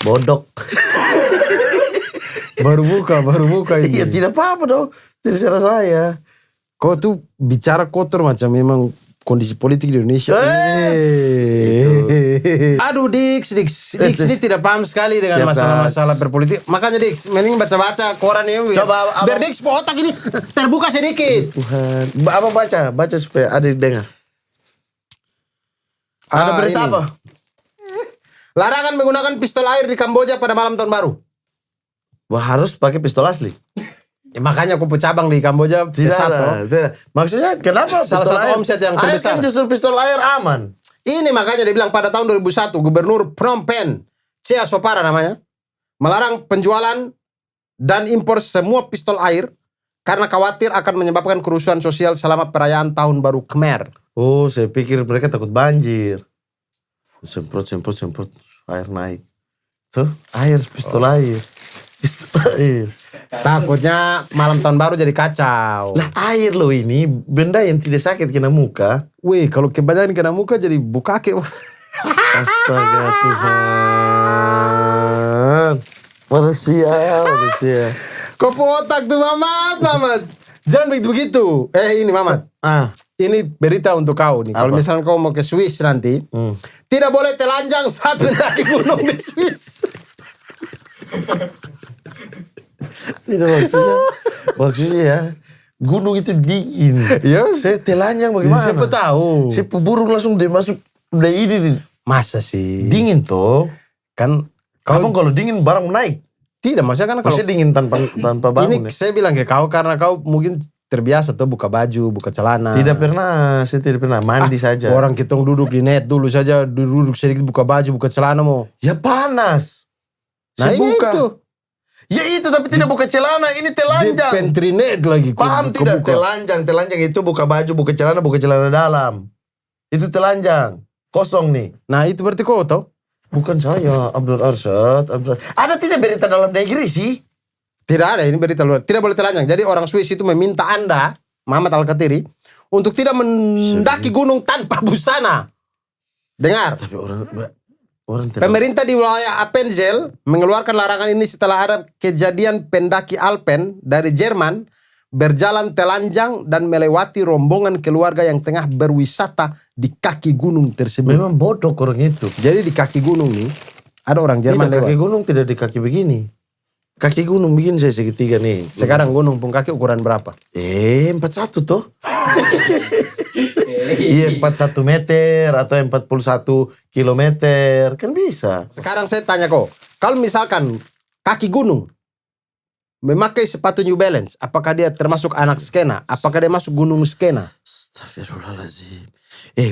Bodok. Baru buka ini. Iya tidak apa-apa dong. Terserah saya. Kau tuh bicara kotor macam memang kondisi politik di Indonesia. Aduh Dix ini tidak paham sekali dengan masalah-masalah berpolitik. Makanya Dix, mending baca-baca koran ini. Coba biar Dix otak ini terbuka sedikit. Tuhan. Apa baca supaya ada yang dengar. Ada berita ini. apa? Larangan menggunakan pistol air di Kamboja pada malam tahun baru. Wah, harus pakai pistol asli. Ya, makanya aku cabang di Kamboja tidak. Maksudnya kenapa salah satu omset yang terbesar? Kan justru pistol air aman. Ini makanya dia bilang pada tahun 2001 Gubernur Phnom Penh, Chea Sopara namanya, melarang penjualan dan impor semua pistol air karena khawatir akan menyebabkan kerusuhan sosial selama perayaan Tahun Baru Khmer. Oh, saya pikir mereka takut banjir. Semprot air naik. Tuh, pistol air. Pistol air. Takutnya malam tahun baru jadi kacau. Lah air loh ini benda yang tidak sakit kena muka. Wih, kalau kebanyakan kena muka jadi bukake. Astaga Tuhan. Manusia. Kau otak tuh Mamat. Jangan begitu. Ini Mamat. Ini berita untuk kau nih. Kalau misalnya kau mau ke Swiss nanti, tidak boleh telanjang saat mendaki gunung di Swiss. Tidak maksudnya ya. Gunung itu dingin. Ya, saya telanjang bagaimana? Siapa tahu. Saya burung langsung dia masuk udah ini. Masa sih? Dingin toh. Kan kalau dingin barang naik. Tidak, maksudnya kan kalau dingin tanpa bangun. Ini saya bilang ke kau karena kau mungkin terbiasa tuh buka baju, buka celana. Tidak pernah, saya tidak pernah mandi saja. Orang kita duduk di net dulu saja, duduk sedikit buka baju, buka celana mau. Ya panas. Nah buka. itu. Ya itu tapi tidak buka celana, ini telanjang. Di pantry net lagi. Paham tidak telanjang itu buka baju, buka celana dalam. Itu telanjang, kosong nih. Nah itu berarti kau tahu? Bukan saya, Abdul Arsyad. Ada tidak berita dalam negeri sih? Tidak ada, ini berita luar. Tidak boleh telanjang. Jadi orang Swiss itu meminta Anda, Muhammad Al-Katiri, untuk tidak mendaki gunung tanpa busana. Dengar. Tapi orang pemerintah di wilayah Appenzell mengeluarkan larangan ini setelah ada kejadian pendaki Alpen dari Jerman berjalan telanjang dan melewati rombongan keluarga yang tengah berwisata di kaki gunung tersebut. Memang bodoh orang itu. Jadi di kaki gunung nih ada orang Jerman lewat. Kaki gunung tidak di kaki begini. Kaki gunung begini saya segitiga nih. Sekarang gunung pun kaki ukuran berapa? 41 toh. Iya 41 meter atau 41 kilometer. Kan bisa. Sekarang saya tanya kok. Kalau misalkan kaki gunung memakai sepatu New Balance, apakah dia termasuk anak skena? Apakah dia masuk gunung skena? Astagfirullahaladzim.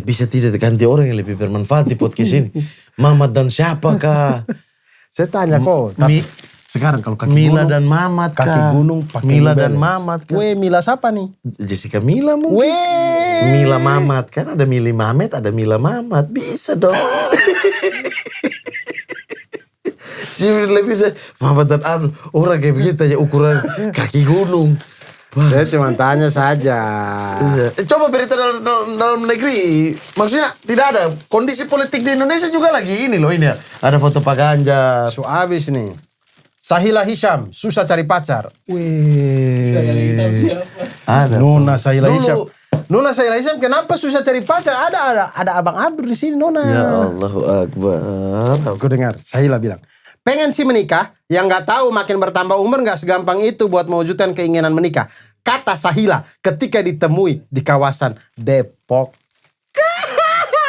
Bisa tidak ganti orang yang lebih bermanfaat di podcast ini. Mamat dan siapakah? Saya tanya kok. Sekarang kalau kaki Mila gunung, dan Mamat kah? Kaki gunung pakai Mila New dan Balance. Mamat kah? Mila siapa nih? Jessica Mila mungkin. Mila Mamat kan ada Mili Mamet, ada Mila Mamat. Bisa dong. Lebih Mamat dan Abdul. Orang kayak begitu aja ukuran kaki gunung. Wah. Saya cuma tanya saja. Coba berita dalam negeri. Maksudnya tidak ada. Kondisi politik di Indonesia juga lagi ini loh ini. Ada foto Pak Ganjar. So abis nih. Sahila Hisham susah cari pacar. Wih. Sahila Hisham siapa? Ada. Nona Sahila Hisham. Nona Sahila Hisham kenapa susah cari pacar? Ada Abang Abdur di sini Nona. Ya Allahu Akbar. Aku dengar Sahila bilang, pengen sih menikah, yang nggak tahu makin bertambah umur nggak segampang itu buat mewujudkan keinginan menikah. Kata Sahila ketika ditemui di kawasan Depok.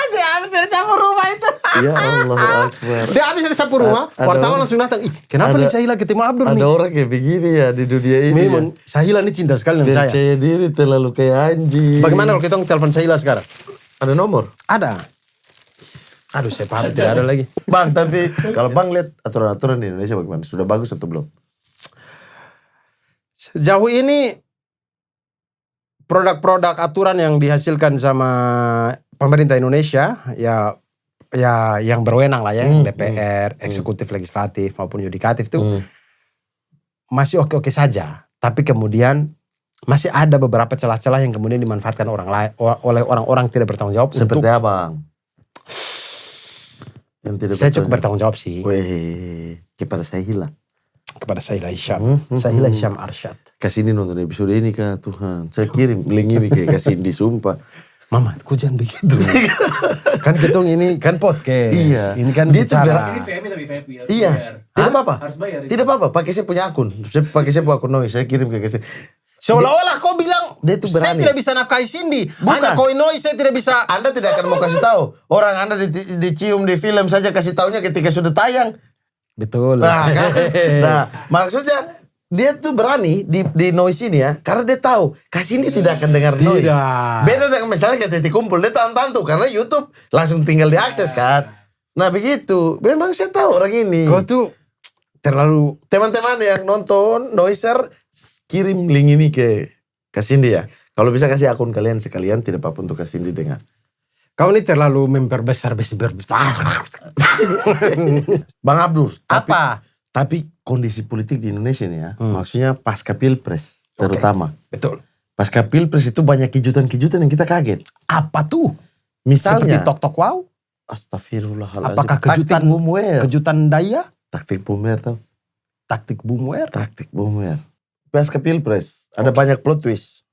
Dia habis dari sapu rumah itu. Ya Allah Akbar. Dia habis dari sapu rumah, wartawan langsung datang. Ih, kenapa nih Sahila ketemu Abdur nih? Ada orang kayak begini ya di dunia ini. Memang Sahila ini cinta sekali dengan saya. Percaya diri terlalu kayak anjing. Bagaimana kalau kita telepon Sahila sekarang? Ada nomor? Ada. Aduh, saya paham tidak ada lagi. Bang, tapi kalau Bang lihat aturan-aturan di Indonesia bagaimana? Sudah bagus atau belum? Sejauh ini produk-produk aturan yang dihasilkan sama pemerintah Indonesia ya yang berwenang lah ya, DPR, eksekutif, legislatif maupun yudikatif tuh masih oke-oke saja. Tapi kemudian masih ada beberapa celah-celah yang kemudian dimanfaatkan oleh orang-orang tidak bertanggung jawab. Seperti apa, Bang? Yang tidak Saya cukup bertanggung jawab sih. Weh, kepada Sahila. Kepada Sahila Hisham. Sahila Hisham Arsyad. Kasih ini nonton episode ini kah Tuhan. Saya kirim link ini kayak kasih di sumpah. Mama, kok jangan begitu. Kan ketong ini kan podcast. Iya. Ini kan Dia tuh bicara. Ini VMI tapi VIP harus Iya. bayar. Tidak apa-apa. Harus bayar. Tidak apa-apa. Pakai saya punya akun. Saya pakai saya punya akun Noise. Saya kirim ke kasih. Seolah-olah kau bilang, Dia tuh saya berani. tidak bisa nafkahi Cindy. Bukan. Hanya Koinoi saya tidak bisa. Anda tidak akan mau kasih tahu. Orang Anda dicium di film saja kasih taunya ketika sudah tayang. Betul. Nah, kan? Nah, maksudnya dia tuh berani di noise ini ya, karena dia tahu kasih ini tidak akan dengar noise. Tidak. Beda dengan misalnya kayak titik kumpul, dia tahan tuh karena YouTube langsung tinggal diakses kan. Nah begitu, memang saya tahu orang ini. Kau tuh terlalu. Teman-teman yang nonton Noiser, kirim link ini ke Cindy ya. Kalau bisa kasih akun kalian sekalian, tidak apa-apa untuk Cindy dengar. Kau ini terlalu memperbesar. Bang Abdur, Apa? tapi kondisi politik di Indonesia nih ya, maksudnya pasca Pilpres terutama. Betul. Pasca Pilpres itu banyak kejutan-kejutan yang kita kaget. Apa tuh? Misalnya, Seperti tok-tok wow? Astagfirullahaladzim. Apakah kejutan Taktik Bumwer. kejutan daya? Taktik Bumwer tau. Taktik Bumwer? Taktik Bumwer. Pasca Pilpres, ada banyak plot twist.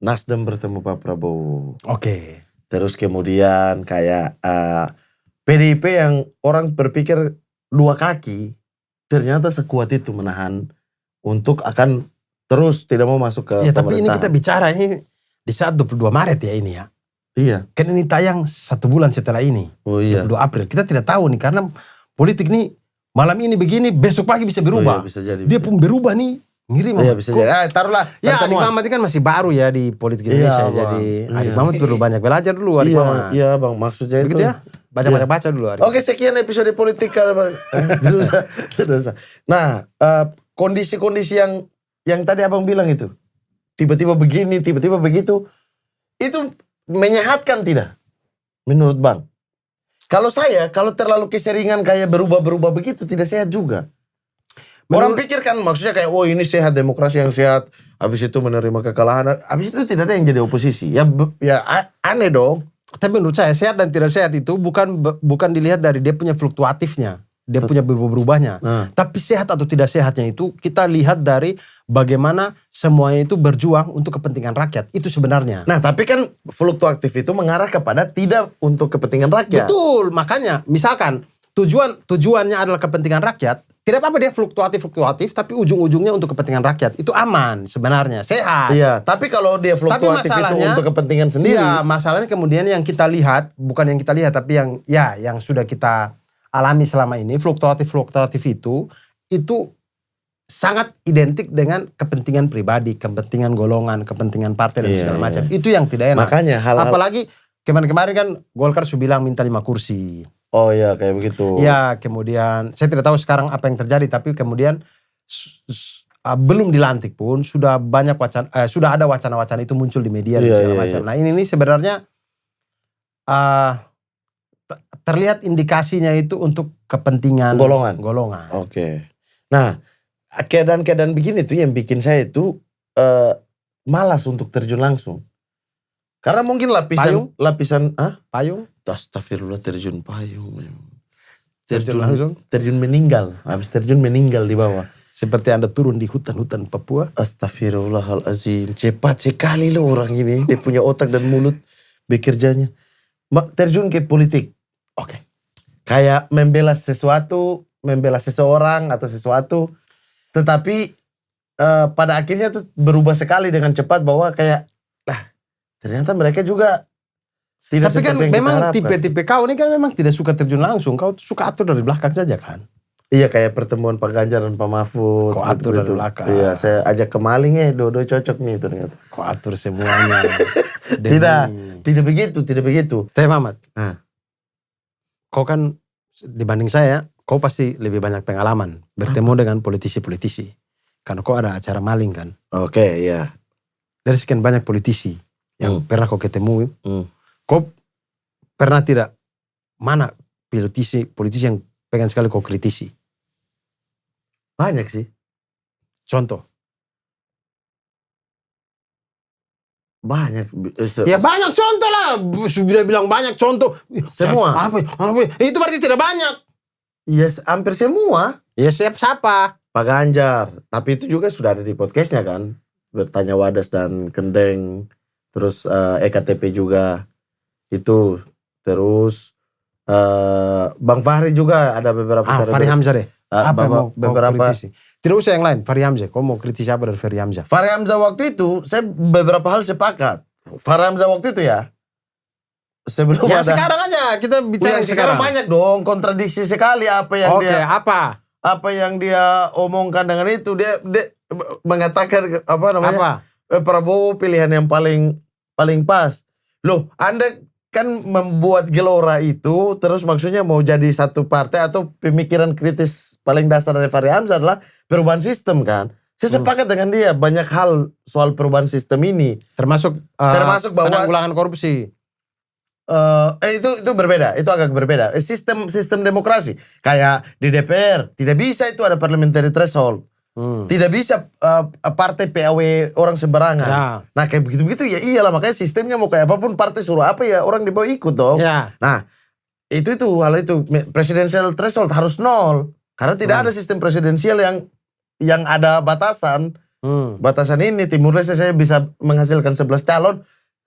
Nasdem bertemu Pak Prabowo. Oke. Terus kemudian kayak PDIP yang orang berpikir dua kaki, ternyata sekuat itu menahan untuk akan terus tidak mau masuk ke Ya tapi ini pemerintahan. kita bicara ini di saat 22 Maret ya ini ya. Iya. Kan ini tayang 1 bulan setelah ini. Oh iya. 22 April. Kita tidak tahu nih karena politik nih malam ini begini, besok pagi bisa berubah. Oh iya, bisa jadi. Dia pun berubah nih. Ngiri Iya bisa jadi. Taruhlah Ya Adik pertemuan. Mamat ini kan masih baru ya di politik Iya, Indonesia. Bang. Jadi Iya. Adik Mamat perlu banyak belajar dulu Adik Iya, Mamat. iya Bang, maksudnya itu. Begitu ya? Baca dulu Adik. Oke, sekian episode politik kalau Bang. Tidak usah. Nah, kondisi-kondisi yang tadi Abang bilang itu. Tiba-tiba begini, tiba-tiba begitu. Itu menyehatkan tidak? Menurut Bang. Kalau saya, kalau terlalu keseringan kayak berubah-berubah begitu tidak sehat juga. Orang pikir kan maksudnya kayak oh ini sehat, demokrasi yang sehat. Habis itu menerima kekalahan. Habis itu tidak ada yang jadi oposisi. Ya aneh dong. Tapi menurut saya sehat dan tidak sehat itu bukan dilihat dari dia punya fluktuatifnya. Dia punya berubah-berubahnya. Tapi sehat atau tidak sehatnya itu kita lihat dari bagaimana semuanya itu berjuang untuk kepentingan rakyat. Itu sebenarnya. Nah tapi kan fluktuatif itu mengarah kepada tidak untuk kepentingan rakyat. Betul, makanya misalkan tujuannya adalah kepentingan rakyat. Tidak apa-apa dia fluktuatif, tapi ujung-ujungnya untuk kepentingan rakyat. Itu aman sebenarnya, sehat. Iya, tapi kalau dia fluktuatif itu untuk kepentingan sendiri. Iya, masalahnya kemudian yang kita lihat, bukan yang kita lihat, tapi yang sudah kita alami selama ini, fluktuatif itu sangat identik dengan kepentingan pribadi, kepentingan golongan, kepentingan partai dan segala macam. Itu yang tidak enak. Makanya hal-hal. Apalagi kemarin kan Golkar sudah bilang minta 5 kursi. Oh iya kayak begitu. Ya, kemudian saya tidak tahu sekarang apa yang terjadi, tapi kemudian belum dilantik pun sudah banyak sudah ada wacana-wacana itu muncul di media dan segala macam. Nah ini sebenarnya terlihat indikasinya itu untuk kepentingan golongan. Oke. Nah keadaan-keadaan begini tuh yang bikin saya itu malas untuk terjun langsung. Karena mungkin lapisan Payung? Astagfirullah terjun payung. Terjun langsung? Terjun meninggal. Habis terjun meninggal di bawah. Seperti Anda turun di hutan-hutan Papua. Astagfirullahalazim. Cepat sekali loh orang ini. Dia punya otak dan mulut bekerjanya. Terjun ke politik. Oke. Kayak membela sesuatu, membela seseorang atau sesuatu. Tetapi pada akhirnya tuh berubah sekali dengan cepat bahwa kayak ternyata mereka juga tidak tapi kan seperti yang memang kita harapkan. tipe-tipe kau ini kan memang tidak suka terjun langsung. Kau suka atur dari belakang saja kan? Iya kayak pertemuan Pak Ganjar dan Pak Mahfud. Kau atur dari belakang. Iya saya ajak ke maling dua-dua cocok nih ternyata. Kau atur semuanya. Tidak begitu. Teh Mamat. Nah. Kau kan dibanding saya, kau pasti lebih banyak pengalaman bertemu dengan politisi-politisi. Karena kau ada acara maling kan. Oke, iya. Dari sekian banyak politisi yang pernah kau ketemu, kau pernah tidak mana politisi yang pengen sekali kau kritisi? Banyak sih. Contoh. banyak. Ya banyak contoh lah. Sudah bilang banyak contoh. Semua. Apa? Itu berarti tidak banyak. Yes, hampir semua. Ya siapa? Pak Ganjar. Tapi itu juga sudah ada di podcastnya kan. Bertanya Wadas dan Kendeng. Terus EKTP juga. Itu. Terus Bang Fahri juga ada beberapa. Fahri Hamzah deh. Apa yang mau beberapa kritisi? Tidak usah yang lain, Fahri Hamzah. Kau mau kritisi apa dari Fahri Hamzah? Fahri Hamzah waktu itu, saya beberapa hal sepakat. Fahri Hamzah waktu itu ya. Sebelum Ya ada. sekarang aja kita bicara Yang sekarang banyak dong kontradiksi sekali apa yang apa yang dia omongkan dengan itu dia mengatakan apa namanya? Prabowo pilihan yang paling pas. Loh, Anda kan membuat gelora itu terus maksudnya mau jadi satu partai atau pemikiran kritis paling dasar dari Fahri Hamzah adalah perubahan sistem kan. Saya sepakat dengan dia banyak hal soal perubahan sistem ini termasuk bahwa penanggulangan korupsi. Itu berbeda, itu agak berbeda. Sistem demokrasi kayak di DPR tidak bisa itu ada parliamentary threshold. Tidak bisa partai PAW orang sembarangan. Ya. Nah kayak begitu-begitu ya iyalah makanya sistemnya mau kayak apapun partai suruh apa ya orang dibawa ikut dong. Ya. Nah itu hal itu presidential threshold harus 0 karena tidak ada sistem presidensial yang ada batasan. Batasan ini Timur Leste saya bisa menghasilkan 11 calon,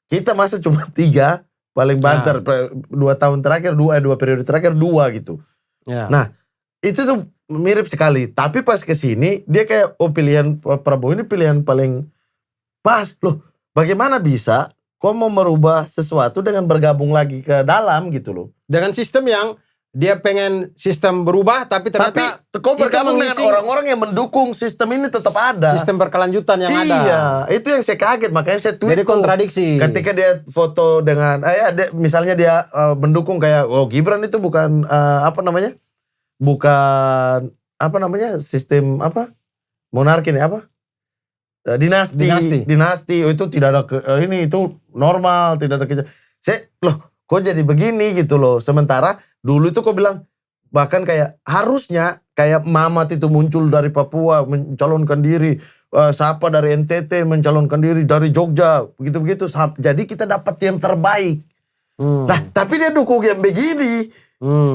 kita masa cuma 3 paling banter 2 tahun terakhir 2 periode terakhir 2 gitu. Ya. Nah itu tuh mirip sekali, tapi pas kesini dia kayak pilihan Prabowo ini pilihan paling pas. Loh bagaimana bisa kok mau merubah sesuatu dengan bergabung lagi ke dalam gitu loh. Dengan sistem yang dia pengen sistem berubah tapi ternyata kok bergabung dengan orang-orang yang mendukung sistem ini tetap ada. Sistem berkelanjutan yang ada. Iya, itu yang saya kaget makanya saya tweet. Jadi kontradiksi. Ketika dia foto dengan misalnya dia mendukung kayak Gibran itu bukan bukan sistem monarki nih dinasti. Oh, itu tidak ada ini itu normal, tidak ada saya kok jadi begini gitu loh. Sementara dulu itu kok bilang bahkan kayak harusnya kayak Mamat itu muncul dari Papua mencalonkan diri, siapa dari NTT mencalonkan diri, dari Jogja begitu-begitu. Jadi kita dapat yang terbaik. Nah tapi dia dukung yang begini.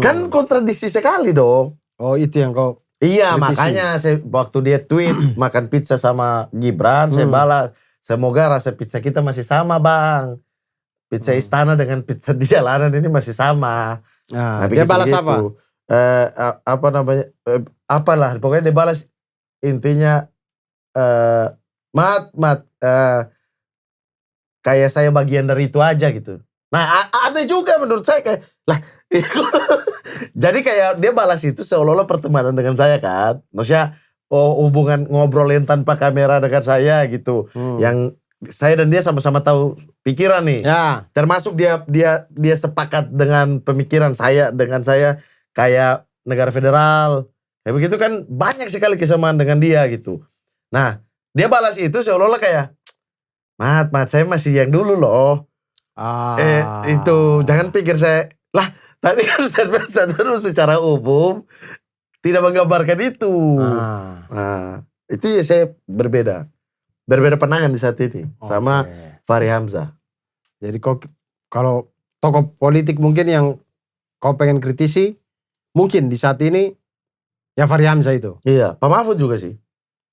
Kan kontradiksi sekali dong. Oh itu yang kau. Iya kritisi. Makanya saya waktu dia tweet makan pizza sama Gibran saya balas, semoga rasa pizza kita masih sama bang. Pizza istana dengan pizza di jalanan ini masih sama. Nah dia balas apa? Apalah pokoknya dia balas intinya mat kayak saya bagian dari itu aja gitu. Nah aneh juga menurut saya kayak jadi kayak dia balas itu seolah-olah pertemanan dengan saya kan. Maksudnya hubungan ngobrolin tanpa kamera dengan saya gitu. Yang saya dan dia sama-sama tahu pikiran nih. Ya. Termasuk dia sepakat dengan pemikiran saya dengan saya kayak negara federal. Kayak begitu kan banyak sekali kesamaan dengan dia gitu. Nah, dia balas itu seolah-olah kayak Mat saya masih yang dulu loh. Itu jangan pikir saya tadi kan statement secara umum tidak menggambarkan itu. Nah, itu ya saya berbeda pandangan di saat ini sama Fahri Hamzah. Jadi kalau tokoh politik mungkin yang kau pengen kritisi mungkin di saat ini ya Fahri Hamzah itu. Iya, Pak Mahfud juga sih.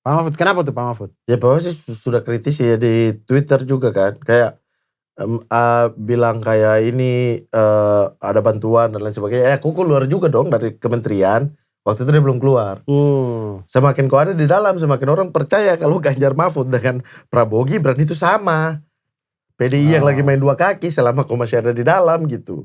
Pak Mahfud, kenapa tuh Pak Mahfud? Ya Pak Mahfud sih sudah kritisi ya di Twitter juga kan, kayak bilang kayak ini ada bantuan dan lain sebagainya. Kok keluar juga dong dari kementerian. Waktu itu dia belum keluar. Semakin kau ada di dalam, semakin orang percaya kalau Ganjar Mahfud dengan Prabowo Gibran itu sama. PDI yang lagi main 2 kaki selama kau masih ada di dalam gitu.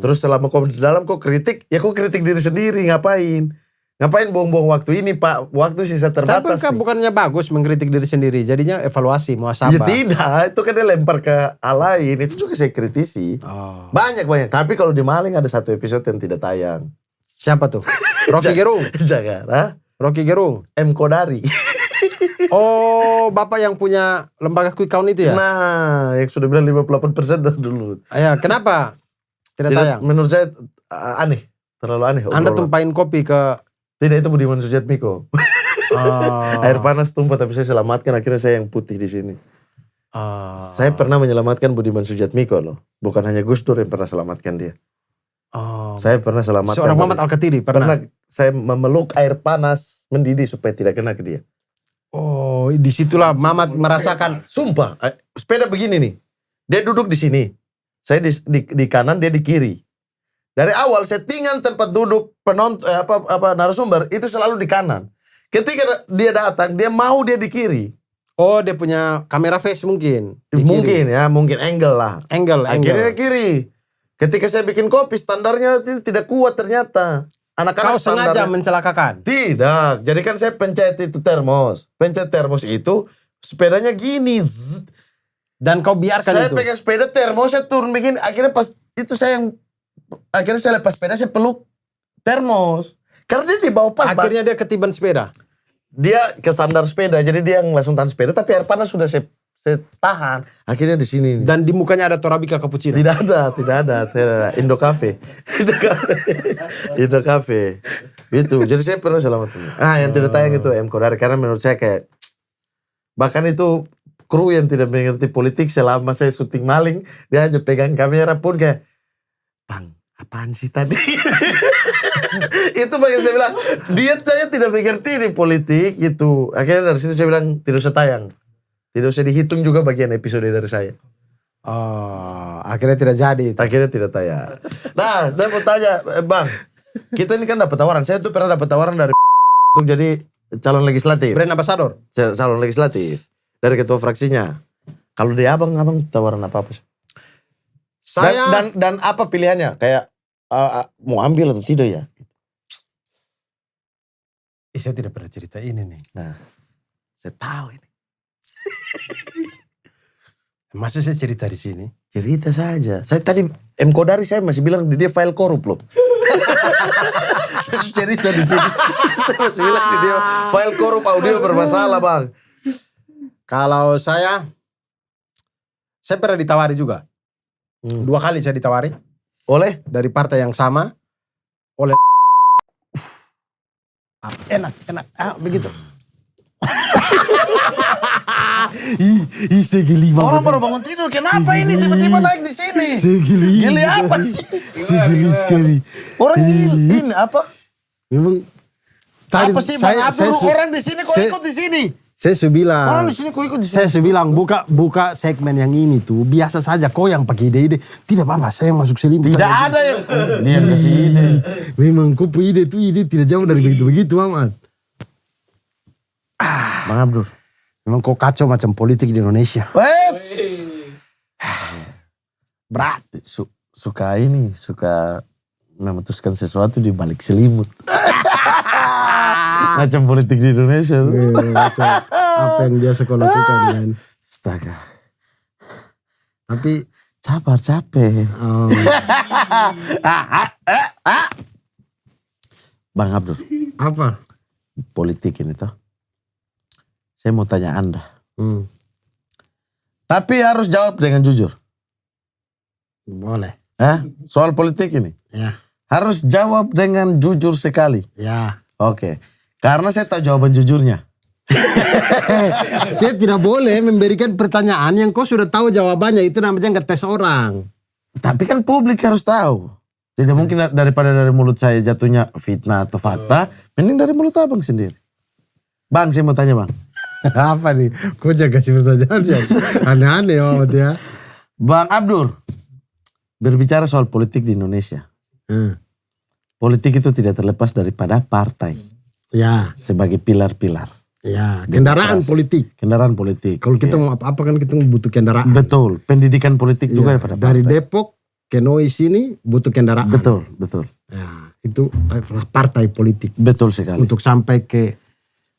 Terus selama kau di dalam kau kritik, ya kau kritik diri sendiri ngapain? Ngapain buang-buang waktu ini Pak? Waktu sisa terbatas. Tapi kan bukannya bagus mengkritik diri sendiri, jadinya evaluasi, muhasabah. Ya tidak, itu kan dia lempar ke hal lain. Itu juga saya kritisi. Banyak. Tapi kalau di Maling ada 1 episode yang tidak tayang. Siapa tuh? Rocky Gerung? Jangan. Rocky Gerung? M. Kodari. Oh, Bapak yang punya lembaga quick count itu ya? Nah, yang sudah bilang 58% dari dulu. Ya, kenapa tidak tayang? Menurut saya aneh. Terlalu aneh. Anda tumpahin kopi ke... Tidak, itu Budiman Sujatmiko. Air panas tumpah tapi saya selamatkan, akhirnya saya yang putih di sini. Saya pernah menyelamatkan Budiman Sujatmiko loh. Bukan hanya Gus Dur yang pernah selamatkan dia. Saya pernah selamatkan. Seorang Muhammad Al-Katiri pernah. Saya memeluk air panas mendidih supaya tidak kena ke dia. Oh, disitulah Mamat merasakan. Sumpah, sepeda begini nih. Dia duduk di sini. Saya di kanan, dia di kiri. Dari awal settingan tempat duduk penonton narasumber itu selalu di kanan. Ketika dia datang, dia mau dia di kiri. Oh, dia punya kamera face mungkin. Mungkin ya, mungkin angle lah. Angle. Akhirnya kiri. Ketika saya bikin kopi, standarnya tidak kuat ternyata. Kau Anak-anak sengaja mencelakakan? Tidak. Jadi kan saya pencet itu termos. Pencet termos itu sepedanya gini. Zzz. Dan kau biarkan Saya itu? pegang sepeda termosnya turun begini. Akhirnya saya lepas sepeda, saya peluk termos. Karena dia di bawah pas. Akhirnya dia ketiban sepeda? Dia kesandar sepeda. Jadi dia langsung tahan sepeda. Tapi air panas sudah saya tahan. Akhirnya di sini. Dan di mukanya ada Torabika cappuccino? Tidak ada. Indo Cafe. Indo Cafe. Itu. Jadi saya pernah selamat. Yang tidak tayang itu M Kodari. Karena menurut saya kayak, bahkan itu kru yang tidak mengerti politik selama saya syuting maling, dia hanya pegang kamera pun kayak, Bang, apaan sih tadi? Itu bagian saya bilang, saya tidak mengerti di politik gitu. Akhirnya dari situ saya bilang, tidak usah tayang. Tidak usah dihitung juga bagian episode dari saya. Oh, akhirnya tidak jadi. Akhirnya tidak tayang. Nah, saya mau tanya, Bang, kita ini kan dapat tawaran. Saya tuh pernah dapat tawaran dari untuk jadi calon legislatif. Brand ambassador? Calon legislatif. Dari ketua fraksinya. Kalau di abang tawaran apa sih? Saya dan apa pilihannya? Kayak mau ambil atau tidak ya? saya tidak pernah cerita ini nih. Nah, saya tahu ini. Masa saya cerita di sini? Cerita saja. Saya tadi M Kodari saya masih bilang dia file korup loh. Saya cerita di sini. Saya masih bilang dia file korup, audio bermasalah, Bang. Kalau saya pernah ditawari juga. 2 kali saya ditawari. Oleh? Dari partai yang sama. Oleh enak. Begitu. Segili banget. Orang baru bangun tidur, kenapa ini tiba-tiba naik di sini? Gili apa sih? Segili sekali. Orang ini apa? Memang tadi Apa sih Bang Abdul, orang di sini kok ikut di sini? Saya sudah bilang. Orang di sini kok ikut di sini? Saya sudah bilang buka segmen yang ini tuh biasa saja. Kau yang pakai ide-ide. Tidak apa-apa, saya yang masuk selimut. Tidak ada yang dia kasih ide. Memang kau punya ide tuh ide tidak jauh dari begitu-begitu amat. Bang Abdul. Memang kau kacau macam politik di Indonesia. Berat. Suka memutuskan sesuatu di balik selimut. Macam politik di Indonesia tuh. Macam apa yang dia sekolah lakukan kan. Astaga. Tapi capek. Oh. Bang Abdul. Apa? Politik ini tuh. Saya mau tanya Anda. Tapi harus jawab dengan jujur. Boleh. Soal politik ini. Ya. Harus jawab dengan jujur sekali. Ya. Oke. Karena saya tahu jawaban jujurnya. Saya tidak boleh memberikan pertanyaan yang kau sudah tahu jawabannya. Itu namanya ngetes orang. Tapi kan publik harus tahu. Tidak mungkin daripada dari mulut saya jatuhnya fitnah atau fakta. Mending dari mulut abang sendiri. Bang, saya mau tanya bang. Apa nih? Kau jangan kasih pertanyaan ya. Aneh-aneh amat ya. Bang Abdur. Berbicara soal politik di Indonesia. Politik itu tidak terlepas daripada partai. Ya. Sebagai pilar-pilar. Ya. Kendaraan politik. Kendaraan politik. Kalau kita mau apa-apa kan kita butuh kendaraan. Betul. Pendidikan politik juga daripada partai. Dari Depok ke Noi sini butuh kendaraan. Betul. Ya, itu adalah partai politik. Betul sekali. Untuk sampai ke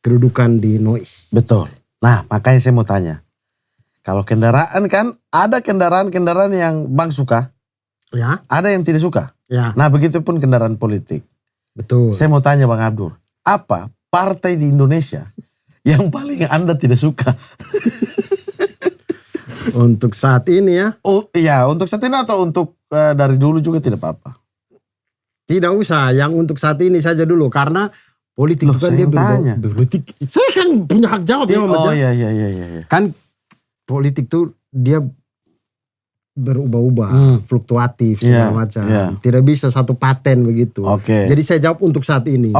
kedudukan di Noise. Betul. Nah, makanya saya mau tanya. Kalau kendaraan kan ada kendaraan-kendaraan yang Bang suka. Ya. Ada yang tidak suka. Ya. Nah, begitupun kendaraan politik. Betul. Saya mau tanya Bang Abdur. Apa partai di Indonesia yang paling Anda tidak suka? Untuk saat ini ya. Oh iya, untuk saat ini atau untuk dari dulu juga tidak apa-apa? Tidak usah, yang untuk saat ini saja dulu. Karena politik itu kan dia tanya. politik. Saya kan punya hak jawab ya. Oh iya. Kan politik tuh dia berubah-ubah, fluktuatif segala macam. Tidak bisa satu paten begitu. Jadi saya jawab untuk saat ini.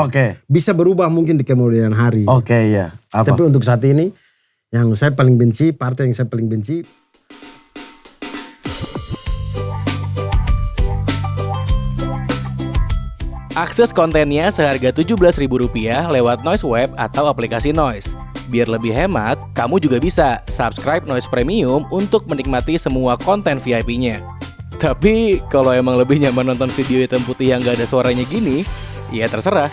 Bisa berubah mungkin di kemudian hari. Tapi untuk saat ini yang saya paling benci, partai yang saya paling benci. Akses kontennya seharga Rp17.000 lewat Noise Web atau aplikasi Noise. Biar lebih hemat, kamu juga bisa subscribe Noise Premium untuk menikmati semua konten VIP-nya. Tapi kalau emang lebih nyaman nonton video hitam putih yang gak ada suaranya gini, ya terserah.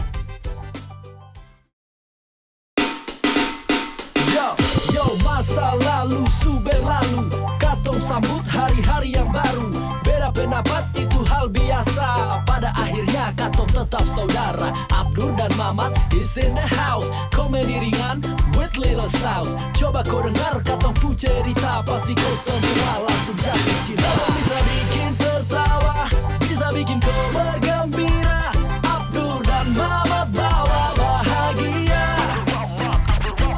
Yo, masa lalu su berlalu, katong sambut hari-hari yang baru. Beda pendapat itu hal biasa, pada akhirnya katong tetap saudara. Abdur dan Mamat is in the house, komedi ringan with little sauce. Coba kau dengar katong pu cerita, pasti kau semua langsung jatuh cinta. Bisa bikin tertawa, bisa bikin kau bergembira. Abdur dan Mamat bawa bahagia.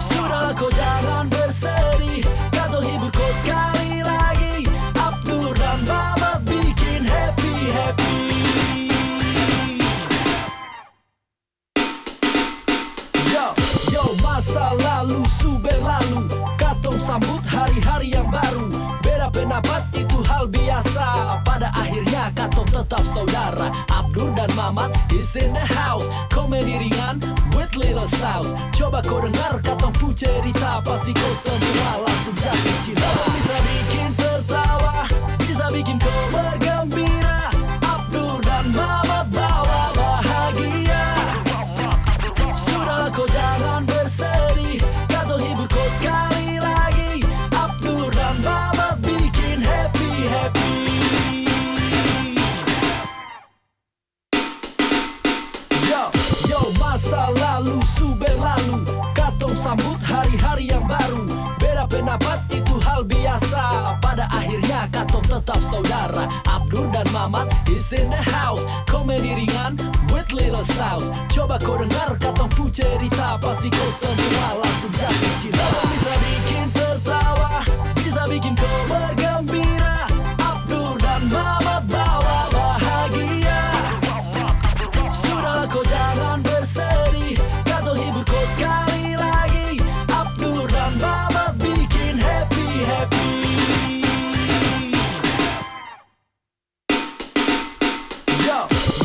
Sudahlah kau jangan bersedih, katong hibur kau sekali lagi. Abdur dan Mamat bikin happy. Yo, masa lalu su berlalu, katong sambut hari-hari yang baru. Beda pendapat itu hal biasa, pada akhirnya katong tetap saudara. Abdur dan Mamat is in the house, komedi ringan with little sauce. Coba kau dengar katong pu cerita, pasti kau semua langsung jatuh cinta. Bisa bikin tertawa, bisa bikin kau bergembira. Abdur dan Mamat bawa bahagia. Sudahlah kau jangan bersedih, katong hibur kau sekali lagi. Abdur dan Mamat bikin happy. Yo, masa lalu su berlalu, katong sambut hari-hari yang baru. Beda pendapat itu hal biasa, pada akhirnya katong tetap saudara. Abdur dan Mamat is in the house, komedi ringan with little sauce. Coba kau dengar katong pu cerita, pasti kau semua langsung jatuh cinta. Bisa bikin tertawa, bisa bikin kau bergembira. Abdur dan Mamat bawa bahagia. Sudahlah kau jangan bersedih, katong hibur kau sekali lagi. Abdur dan Mamat bikin happy.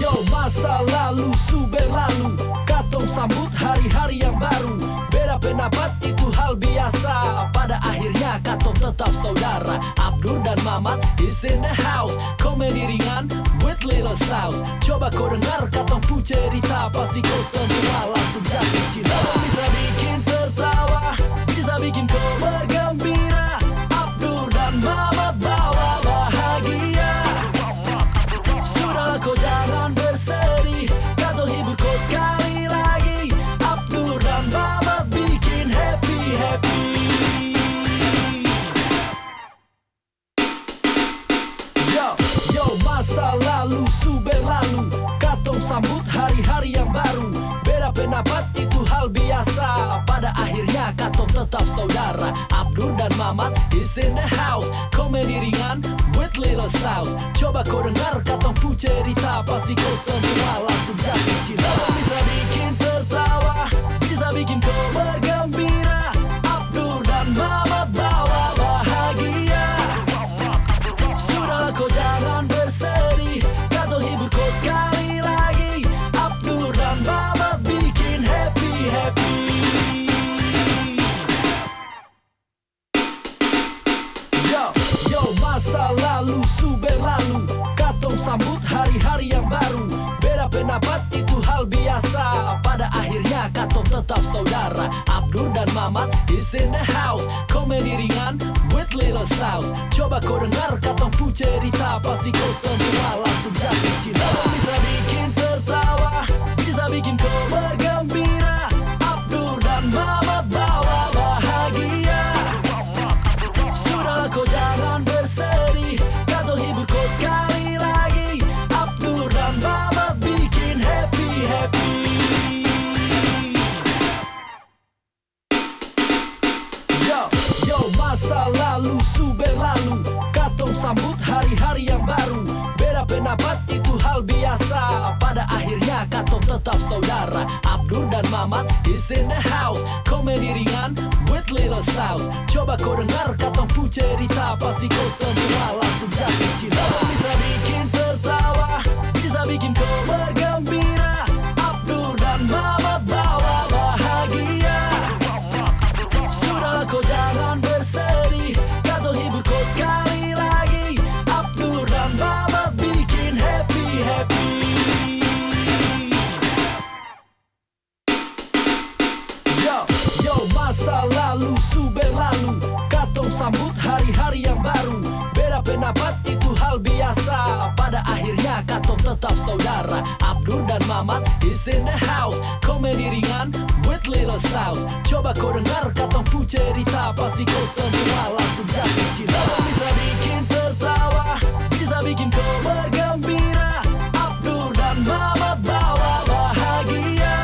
Yo, masa lalu su berlalu, katong sambut hari-hari yang baru. Beda pendapat itu hal biasa, pada akhirnya katong tetap saudara. Abdur dan Mamat is in the house, komedi ringan with little sauce. Coba kau dengar katong pu cerita, pasti kau semua langsung jatuh cinta. Bisa bikin tertawa, bisa bikin kau bergembira. Abdur dan Mamat bawa bahagia. Sudahlah kau jangan bersedih, katong hibur kau sekali lagi. Abdur dan Mamat bikin happy. Yo, masa lalu su berlalu, katong sambut hari-hari yang baru. Beda pendapat itu hal biasa, pada akhirnya katong tetap saudara. Abdur dan Mamat is in the house, komedi ringan with little sauce. Coba kau dengar katong pu cerita, pasti kau semua langsung jatuh cinta. Bisa bikin tertawa, bisa bikin kau bergembira. Abdur dan Mamat bawa bahagia. Sudahlah kau jangan bersedih, katong hibur kau sekali lagi. Abdur dan Mamat bikin happy. Yo, masa lalu su berlalu, katong sambut hari-hari yang baru. Beda pendapat itu hal biasa, pada akhirnya katong tetap saudara. Abdur dan Mamat is in the house, komedi ringan with little sauce. Coba kau dengar katong pu cerita, pasti kau semua langsung jatuh cinta. Bisa bikin tertawa, bisa bikin kau bergembira. Abdur dan Mamat bawa bahagia. Sudahlah kau jangan bersedih, katong hibur kau sekali lagi. Abdur dan Mamat bikin happy. Yo, masa lalu tetap saudara. Abdur dan Mamat is in the house. Komedi ringan with little sauce. Coba kau dengar katong pu cerita, pasti kau semua langsung jatuh cinta. Bisa bikin tertawa, bisa bikin kau bergembira. Abdur dan Mamat bawa bahagia. Sudahlah kau jangan bersedih, katong hibur kau sekali lagi. Abdur dan Mamat bikin happy. Yo, masa lalu su berlalu, katong sambut hari-hari yang baru. Beda pendapat itu hal biasa, pada akhirnya katong tetap saudara. Abdur dan Mamat is in the house. Komedi ringan with little sauce. Coba kau dengar katong pu cerita, pasti kau semua langsung jatuh cinta. Bisa bikin tertawa, bisa bikin kau bergembira. Abdur dan Mamat bawa bahagia.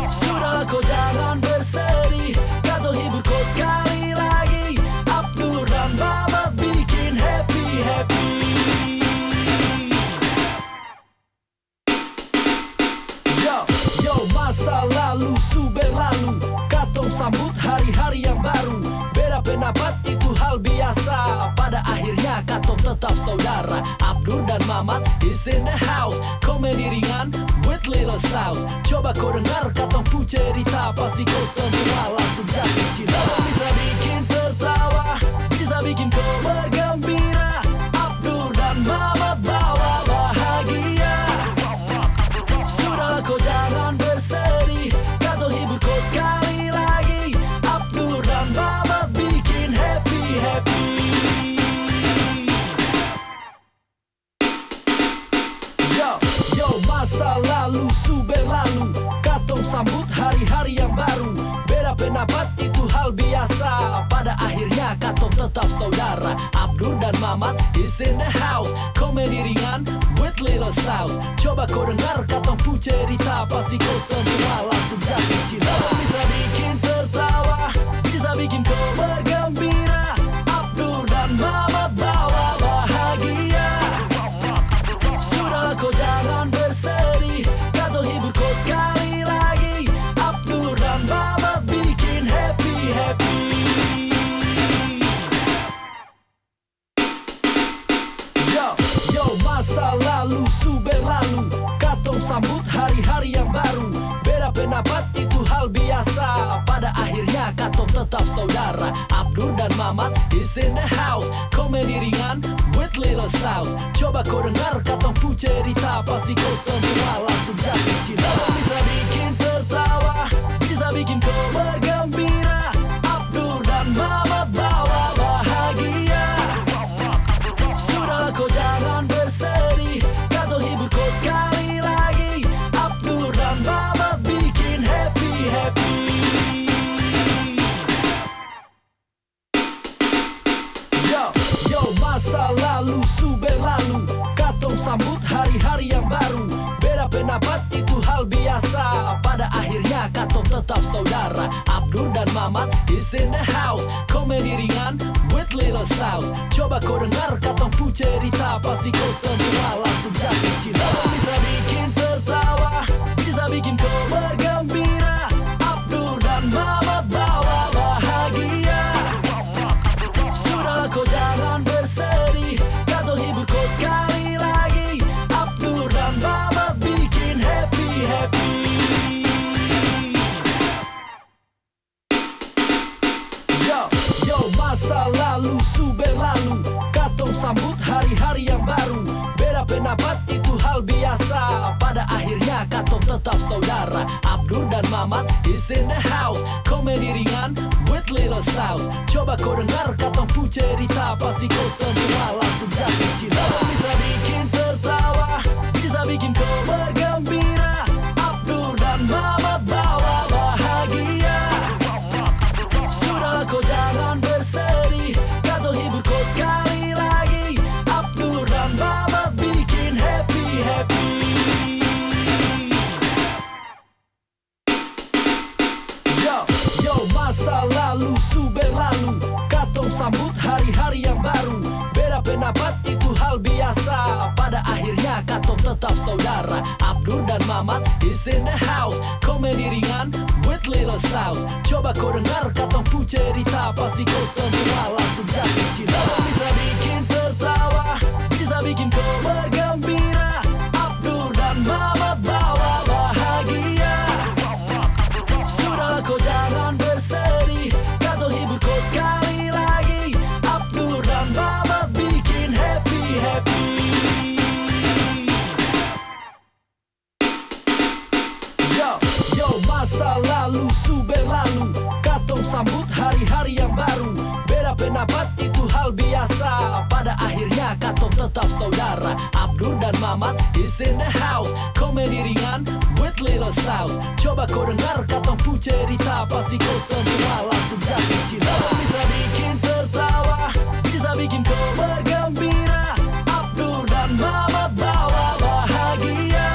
Sudahlah kau jangan bersedih, katong hibur kau sekali lagi. Abdur dan Mamat bikin happy. Yo, masa lalu su berlalu, katong sambut hari-hari yang baru. Beda pendapat itu hal biasa, pada akhirnya katong tetap saudara. Abdur dan Mamat is in the house. Komedi ringan with little sauce. Coba kau dengar katong pu cerita, pasti kau semua langsung jatuh cinta. Bisa bikin tertawa, bisa bikin kau bergembira. Abdur dan Mamat bawa bahagia. Sudahlah kau jangan bersedih, katong hibur kau sekali lagi. Abdur dan Mamat bikin happy. Yo, masa lalu su berlalu, katong sambut hari-hari yang baru. Beda pendapat itu hal biasa, pada akhirnya katong tetap saudara. Abdur dan Mamat is in the house. Komedi ringan with little sauce. Coba kau dengar katong pu cerita, pasti kau semua langsung jatuh cinta. Bisa bikin tertawa, bisa bikin kau bergembira. Abdur dan Mamat bawa bahagia. Sudahlah kau jangan bersedih, katong hibur kau sekali lagi. Abdur dan Mamat bikin happy. Yo, masa lalu su berlalu, katong sambut hari-hari yang baru. Beda pendapat itu hal biasa, pada akhirnya katong tetap saudara. Abdur dan Mamat is in the house. Komedi ringan with little sauce. Coba kau dengar katong pu cerita, pasti kau semua langsung jatuh cinta. Bisa bikin tertawa, bisa bikin kau bergembira. Abdur dan Mamat bawa bahagia. Sudahlah kau jangan bersedih, katong hibur kau sekali lagi. Abdur dan Mamat bikin happy. Yo, masa lalu su berlalu, katong sambut hari-hari yang baru. Beda pendapat itu hal biasa, pada akhirnya katong tetap saudara. Abdur dan Mamat is in the house. Komedi ringan with little sauce. Coba kau dengar katong pu cerita, pasti kau semua langsung jatuh cinta. Bisa bikin tertawa, bisa bikin kau bergembira. Abdur dan Mamat bawa bahagia. Sudahlah kau jangan bersedih, katong hibur kau sekali lagi. Abdur dan Mamat bikin happy. Yo, masa lalu su berlalu, katong sambut hari-hari yang baru. Beda pendapat itu hal biasa, pada akhirnya katong tetap saudara. Abdur dan Mamat is in the house. Komedi ringan with little sauce. Coba kau dengar katong pu cerita, pasti kau semua langsung jatuh cinta. Bisa bikin tertawa, bisa bikin kau bergembira. Abdur dan Mamat bawa bahagia. Sudahlah kau jangan bersedih, katong hibur kau sekali lagi. Abdur dan Mamat bikin happy. Yo, masa lalu su berlalu, katong sambut hari-hari yang baru. Beda pendapat itu hal biasa. Pada akhirnya katong tetap saudara. Abdur dan Mamat is in the house. Komedi ringan with little sauce. Coba kau dengar katong pu cerita, pasti kau semua langsung jatuh cinta. Bisa bikin tertawa, bisa bikin kau bergembira. Abdur dan Mamat bawa bahagia. Sudahlah kau jangan bersedih, katong hibur kau sekali lagi. Abdur dan Mamat bikin happy. Yo, masa lalu su berlalu, katong sambut hari-hari yang baru. Beda pendapat itu hal biasa. Pada akhirnya katong tetap saudara. Abdur dan Mamat is in the house. Komedi ringan with little sauce. Coba kau dengar katong pu cerita, pasti kau semua langsung jatuh cinta. Bisa bikin tertawa, bisa bikin kau bergembira. Abdur dan Mamat bawa bahagia.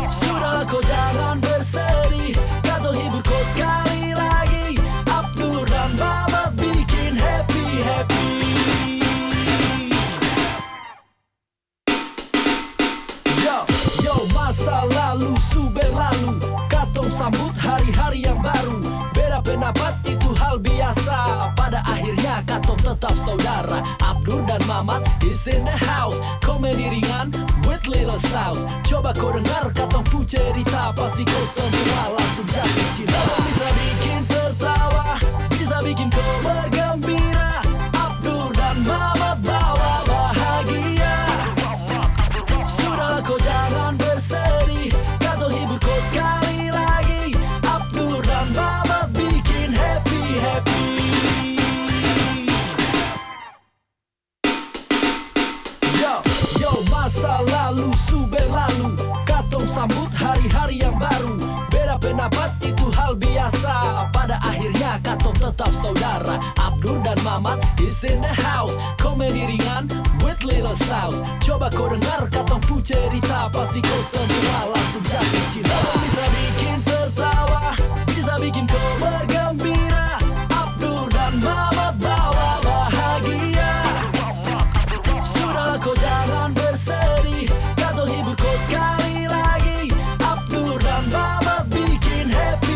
Sudahlah kau jangan bersedih, katong hibur kau sekali lagi. Abdur dan Mamat bikin happy. Yo, masa lalu su berlalu, katong sambut hari-hari yang baru. Beda pendapat itu hal biasa. Pada akhirnya katong tetap saudara. Abdur dan Mamat is in the house. Komedi ringan with little sauce. Coba kau dengar katong pu cerita, pasti kau semua langsung jatuh cinta. Bisa bikin tertawa, bisa bikin kau bergembira. Abdur dan Mamat bawa bahagia. Sudahlah kau jangan bersedih, katong hibur kau sekali lagi. Abdur dan Mamat bikin happy. Yo, masa lalu su berlalu, katong sambut hari-hari yang baru. Beda pendapat itu hal biasa. Pada akhirnya katong tetap saudara. Abdur dan Mamat is in the house. Komedi ringan with little sauce. Coba kau dengar katong pu cerita, pasti kau semua langsung jatuh cinta. Bisa bikin tertawa, bisa bikin kau bergembira. Abdur dan Mamat bawa bahagia. Sudahlah kau jangan bersedih, katong hibur kau sekali lagi. Abdur dan Mamat bikin happy.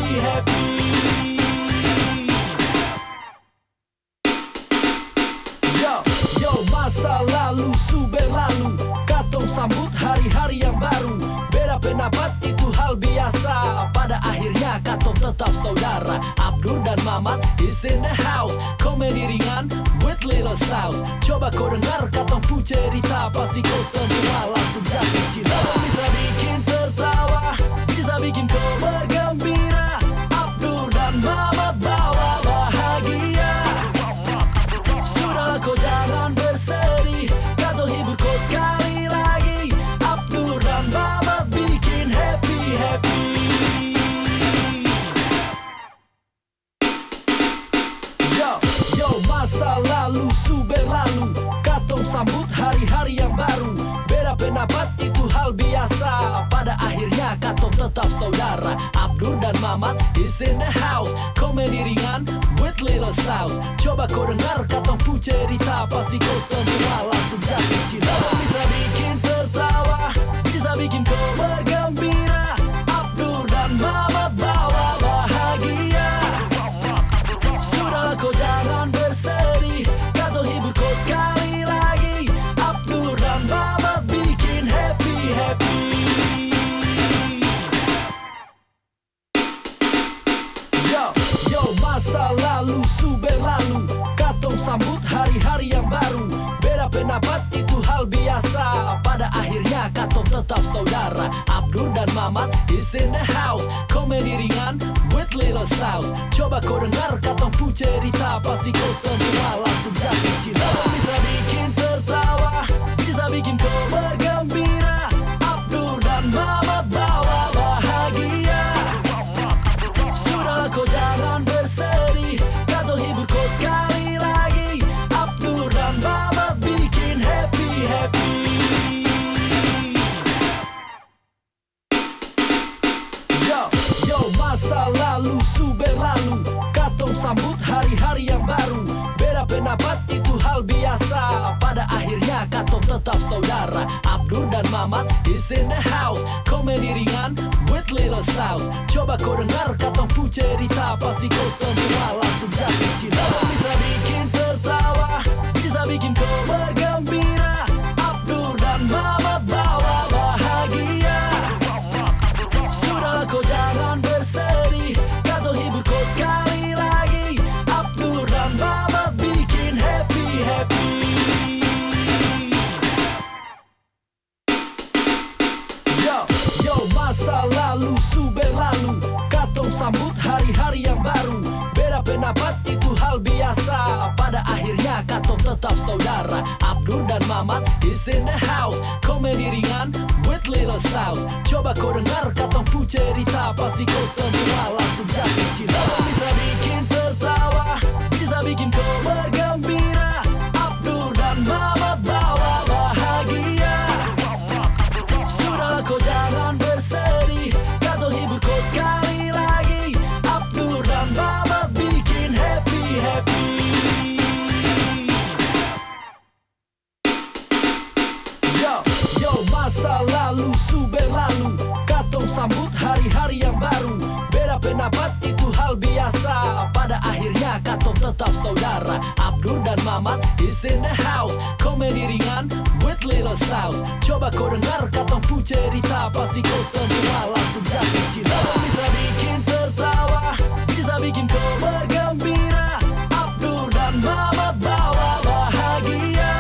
Yo, masa lalu su berlalu, katong sambut hari-hari yang baru. Beda pendapat itu hal biasa. Pada akhirnya katong tetap saudara. Abdur dan Mamat is in the house. Komedi ringan with little sauce. Coba kau dengar katong pu cerita, pasti kau semua langsung jatuh cinta. Bisa bikin tertawa, bisa bikin kau bergembira. Abdur dan Mamat bawa bahagia. Sudahlah kau jangan bersedih, katong hibur kau sekali lagi. Abdur dan Mamat bikin happy. Yo, masa lalu su berlalu, katong sambut hari-hari yang baru. Beda pendapat itu hal biasa. Pada akhirnya katong tetap saudara. Abdur dan Mamat is in the house. Komedi ringan with little sauce. Coba kau dengar katong pu cerita, pasti kau semua langsung jatuh cinta. Bisa bikin tertawa, bisa bikin kau bergembira. Abdur dan Mamat bawa bahagia. Sudahlah kau jangan bersedih, katong hibur kau sekali lagi. Abdur dan Mamat bikin happy. Yo, masa lalu su berlalu, katong sambut hari-hari yang baru. Beda pendapat itu hal biasa. Pada akhirnya katong tetap saudara. Abdur dan Mamat is in the house. Komedi ringan with little sauce. Coba kau dengar katong pu cerita, pasti kau semua langsung jatuh cinta. Bisa bikin tertawa, bisa bikin kau bergembira. Abdur dan Mamat bawa bahagia. Sudahlah kau jangan bersedih, katong hibur kau sekali lagi. Abdur dan Mamat bikin happy. Yo, masa lalu su berlalu, katong sambut hari-hari yang baru. Beda pendapat pendapat itu hal biasa. Pada akhirnya katong tetap saudara. Abdur dan Mamat is in the house. Komedi ringan with little sauce. Coba kau dengar katong pu cerita, pasti kau semua langsung jatuh cinta. Bisa bikin tertawa, bisa bikin kau bergembira. Abdur dan Mamat bawa bahagia. Sudahlah kau jangan bersedih, katong hibur kau sekali lagi. Abdur dan Mamat bikin happy. Yo, masa lalu su berlalu, katong sambut hari-hari yang baru. Beda pendapat itu hal biasa. Pada akhirnya katong tetap saudara. Abdur dan Mamat is in the house. Komedi ringan with little sauce. Coba kau dengar katong pu cerita, pasti kau semua langsung jatuh cinta. Bisa bikin tertawa, bisa bikin kau bergembira. Abdur dan Mamat bawa bahagia. Sudahlah kau jangan bersedih, katong hibur kau sekali lagi. Abdur dan Mamat bikin happy. Yo, masa lalu su berlalu, katong sambut hari-hari yang baru. Beda pendapat itu hal biasa. Pada akhirnya katong tetap saudara. Abdur dan Mamat is in the house. Komedi ringan with little sauce. Coba kau dengar katong pu cerita, pasti kau semua langsung jatuh cinta. Bisa bikin tertawa, bisa bikin kau bergembira. Abdur dan Mamat bawa bahagia.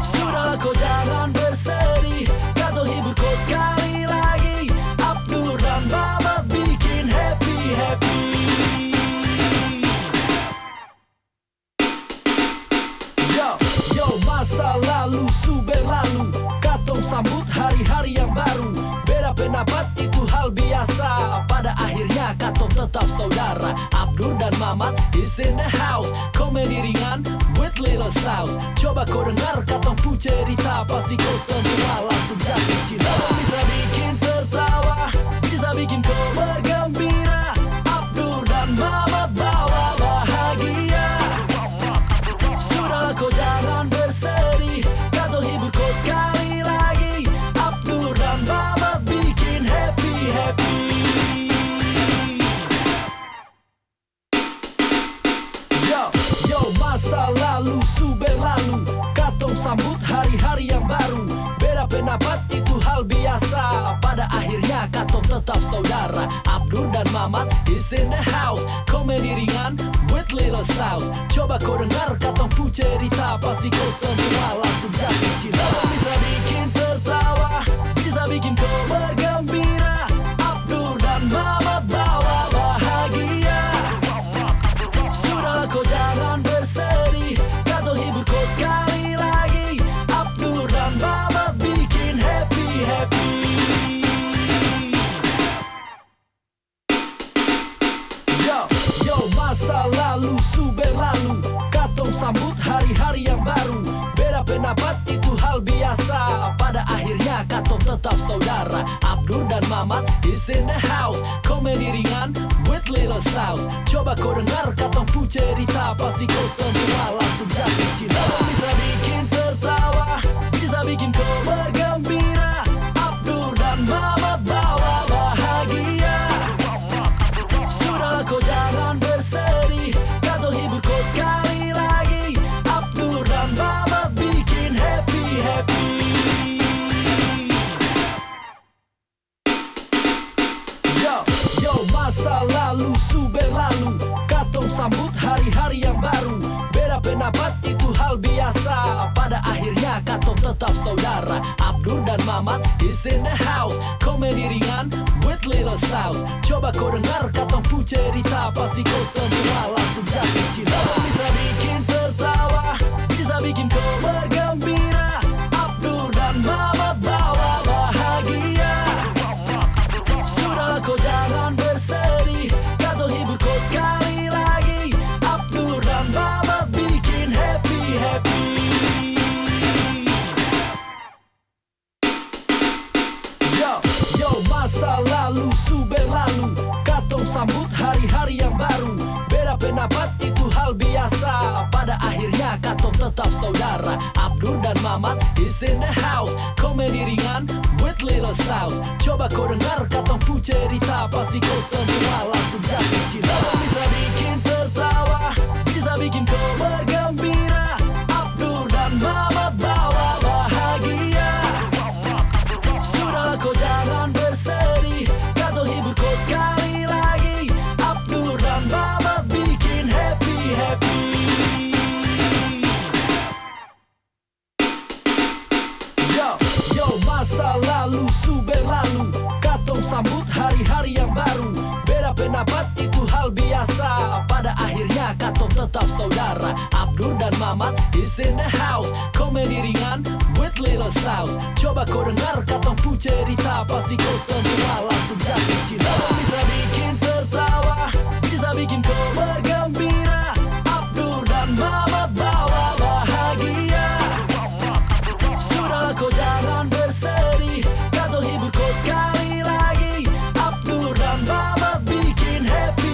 Sudahlah kau jangan bersedih, katong hibur kau sekali lagi. Abdur dan Mamat bikin happy. Yo, masa lalu su berlalu, katong sambut hari-hari yang baru. Beda pendapat itu hal biasa. Pada akhirnya katong tetap saudara. Abdur dan Mamat is in the house. Komedi ringan with little sauce. Coba kau dengar katong pu cerita, pasti kau semua langsung jatuh cinta. Bisa bikin tertawa, bisa bikin kau bergembira. Abdur dan Mamat bawa bahagia. Sudahlah kau jangan bersedih, katong hibur kau sekali lagi. Abdur dan Mamat bikin happy. Yo, masa lalu su berlalu, katong sambut hari-hari yang baru. Beda pendapat itu hal biasa. Pada akhirnya katong tetap saudara. Abdur dan Mamat is in the house. Komedi ringan with little sauce. Coba kau dengar katong pu cerita, pasti kau semua langsung jatuh cinta. Bisa bikin tertawa, bisa bikin kau bergembira. Abdur dan Mamat bawa bahagia. Sudahlah kau jangan bersedih, katong hibur kau sekali lagi. Abdur dan Mamat bikin happy. Yo, masa lalu su berlalu, katong sambut hari-hari yang baru. Beda pendapat itu hal biasa. Pada akhirnya katong tetap saudara. Abdur dan Mamat is in the house. Komedi ringan with little sauce. Coba kau dengar katong pu cerita, pasti kau semua langsung jatuh cinta. Bisa bikin tertawa, bisa bikin kau bergembira. Abdur dan Mamat bawa bahagia. Sudahlah kau jangan bersedih, katong hibur kau sekali lagi. Abdur dan Mamat bikin happy. Yo, masa lalu su berlalu, katong sambut hari-hari yang baru. Beda pendapat itu hal biasa. Pada akhirnya katong tetap saudara. Abdur dan Mamat is in the house. Komedi ringan with little sauce. Coba kau dengar katong pu cerita, pasti kau semua langsung jatuh cinta. Bisa bikin tertawa, bisa bikin kau bergembira. Abdur dan Mamat bawa bahagia. Sudahlah kau jangan bersedih, katong hibur kau sekali lagi. Abdur dan Mamat bikin happy. Yo, masa lalu su berlalu, katong sambut hari-hari yang baru. Beda pendapat itu hal biasa. Pada tetap saudara. Abdur dan Mamat is in the house. Komedi ringan with little sauce. Coba kau dengar katong pu cerita, pasti kau semua langsung jatuh cinta. Bisa bikin tertawa, bisa bikin kau bergembira. Abdur dan Mamat bawa bahagia. Sudahlah kau jangan bersedih, katong hibur kau sekali lagi. Abdur dan Mamat bikin happy. Yo, masa lalu su berlalu, katong sambut hari-hari yang baru. Beda pendapat itu hal biasa, pada akhirnya katong tetap saudara. Abdur dan Mamat is in the house. Komedi ringan with little sauce. Coba kau dengar katong pu cerita, pasti kau semua langsung jatuh cinta. Bisa bikin tertawa, bisa bikin kau bergembira. Abdur dan Mamat bawa bahagia. Sudahlah kau jangan bersedih, katong hibur kau sekali lagi. Abdur dan Mamat bikin happy.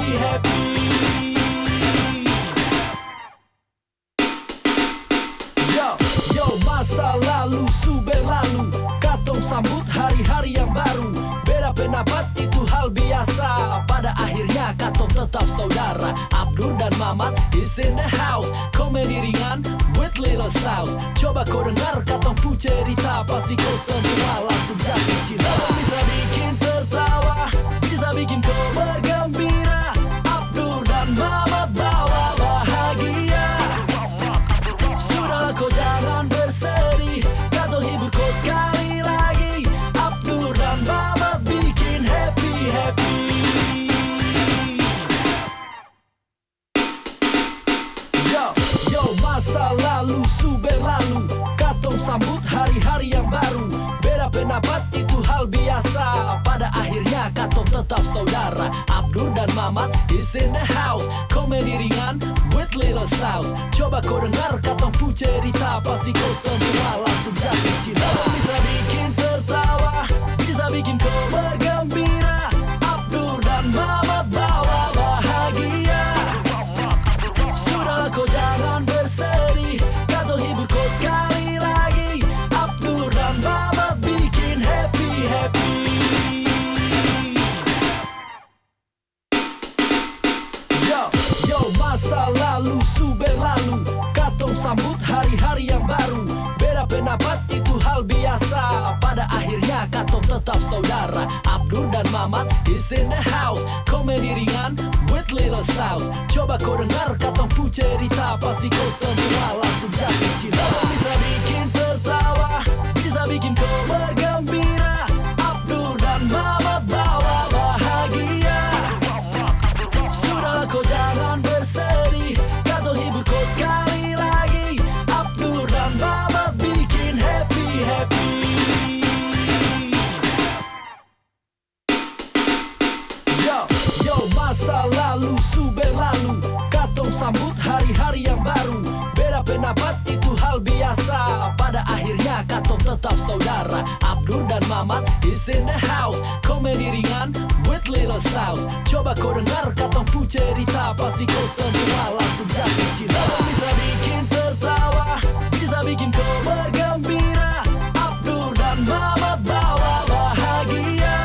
Yo, masa lalu su berlalu, katong sambut hari-hari yang baru. Beda pendapat itu hal biasa, pada akhirnya katong tetap saudara. Abdur dan Mamat is in the house. Komedi ringan with little sauce. Coba kau dengar katong pu cerita, pasti kau semua langsung jatuh cinta. Bisa bikin tertawa, bisa bikin kau bergembira. Abdur dan Mamat bawa bahagia. Sudahlah kau jangan bersedih, katong hibur kau sekali lagi. Abdur dan Mamat bikin happy. Yo, masa lalu su berlalu, katong sambut hari-hari yang baru. Beda pendapat itu hal biasa, pada akhirnya katong tetap saudara. Abdur dan Mamat is in the house. Komedi ringan with little sauce. Coba kau dengar katong pu cerita, pasti kau semua langsung jatuh cinta. Bisa bikin tertawa, bisa bikin kau bergembira. Abdur dan Mamat bawa bahagia. Sudahlah kau jangan bersedih, katong hibur kau sekali lagi. Abdur dan Mamat bikin happy. Yo, masa lalu su berlalu, katong sambut hari-hari yang baru. Beda pendapat itu hal biasa, pada akhirnya katong tetap saudara. Abdur dan Mamat is in the house. Komedi ringan with little sauce. Coba kau dengar katong pu cerita, pasti kau semua langsung jatuh cinta. Bisa bikin tertawa, bisa bikin kau bergembira. Abdur dan Mamat bawa bahagia. Sudahlah kau jangan bersedih, katong hibur kau sekali lagi. Abdur dan Mamat bikin happy. Yo, masa lalu su berlalu, katong sambut hari-hari yang baru. Beda pendapat itu hal biasa, pada akhirnya katong tetap saudara. Abdur dan Mamat is in the house. Komedi ringan with little sauce. Coba kau dengar katong pu cerita, pasti kau semua langsung jatuh cinta. Bisa bikin tertawa, bisa bikin kau bergembira. Abdur dan Mamat bawa bahagia.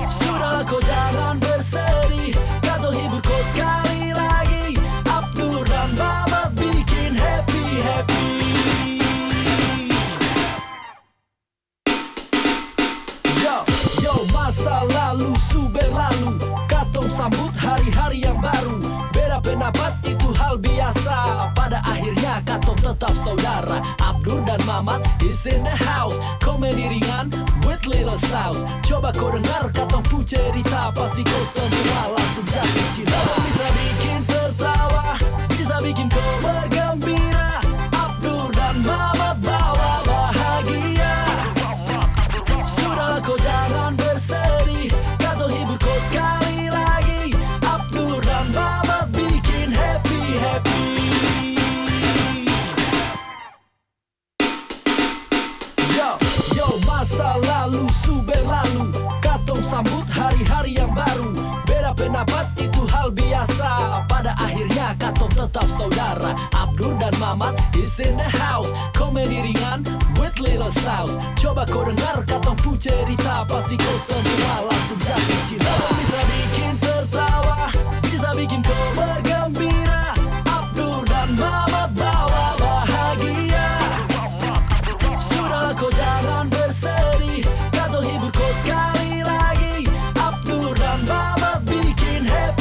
Sudahlah kau jangan bersedih, katong hibur kau sekali lagi. Abdur dan Mamat bikin happy. Yo, masa lalu su berlalu, katong sambut hari-hari yang baru. Beda pendapat itu hal biasa, pada akhirnya katong tetap saudara. Abdur dan Mamat is in the house. Komedi ringan with little sauce. Coba kau dengar katong pu cerita, pasti kau semua langsung jatuh cinta. Bisa bikin tertawa, bisa bikin kau bergembira. Abdur dan Mamat bawa bahagia. Sudahlah kau jangan bersedih, katong hibur kau sekali lagi. Abdur dan Mamat bikin happy. Yo, masa lalu su berlalu, katong sambut hari-hari yang baru. Beda pendapat itu hal biasa, pada akhirnya katong tetap saudara. Abdur dan Mamat Mamat is in the house. Komedi ringan with little sauce. Coba kau dengar katong pu cerita, pasti kau semua langsung jatuh cinta. Bisa bikin tertawa, bisa bikin kau bergembira. Abdur dan Mamat bawa bahagia. Sudahlah kau jangan bersedih, katong hibur kau sekali lagi. Abdur dan Mamat bikin happy.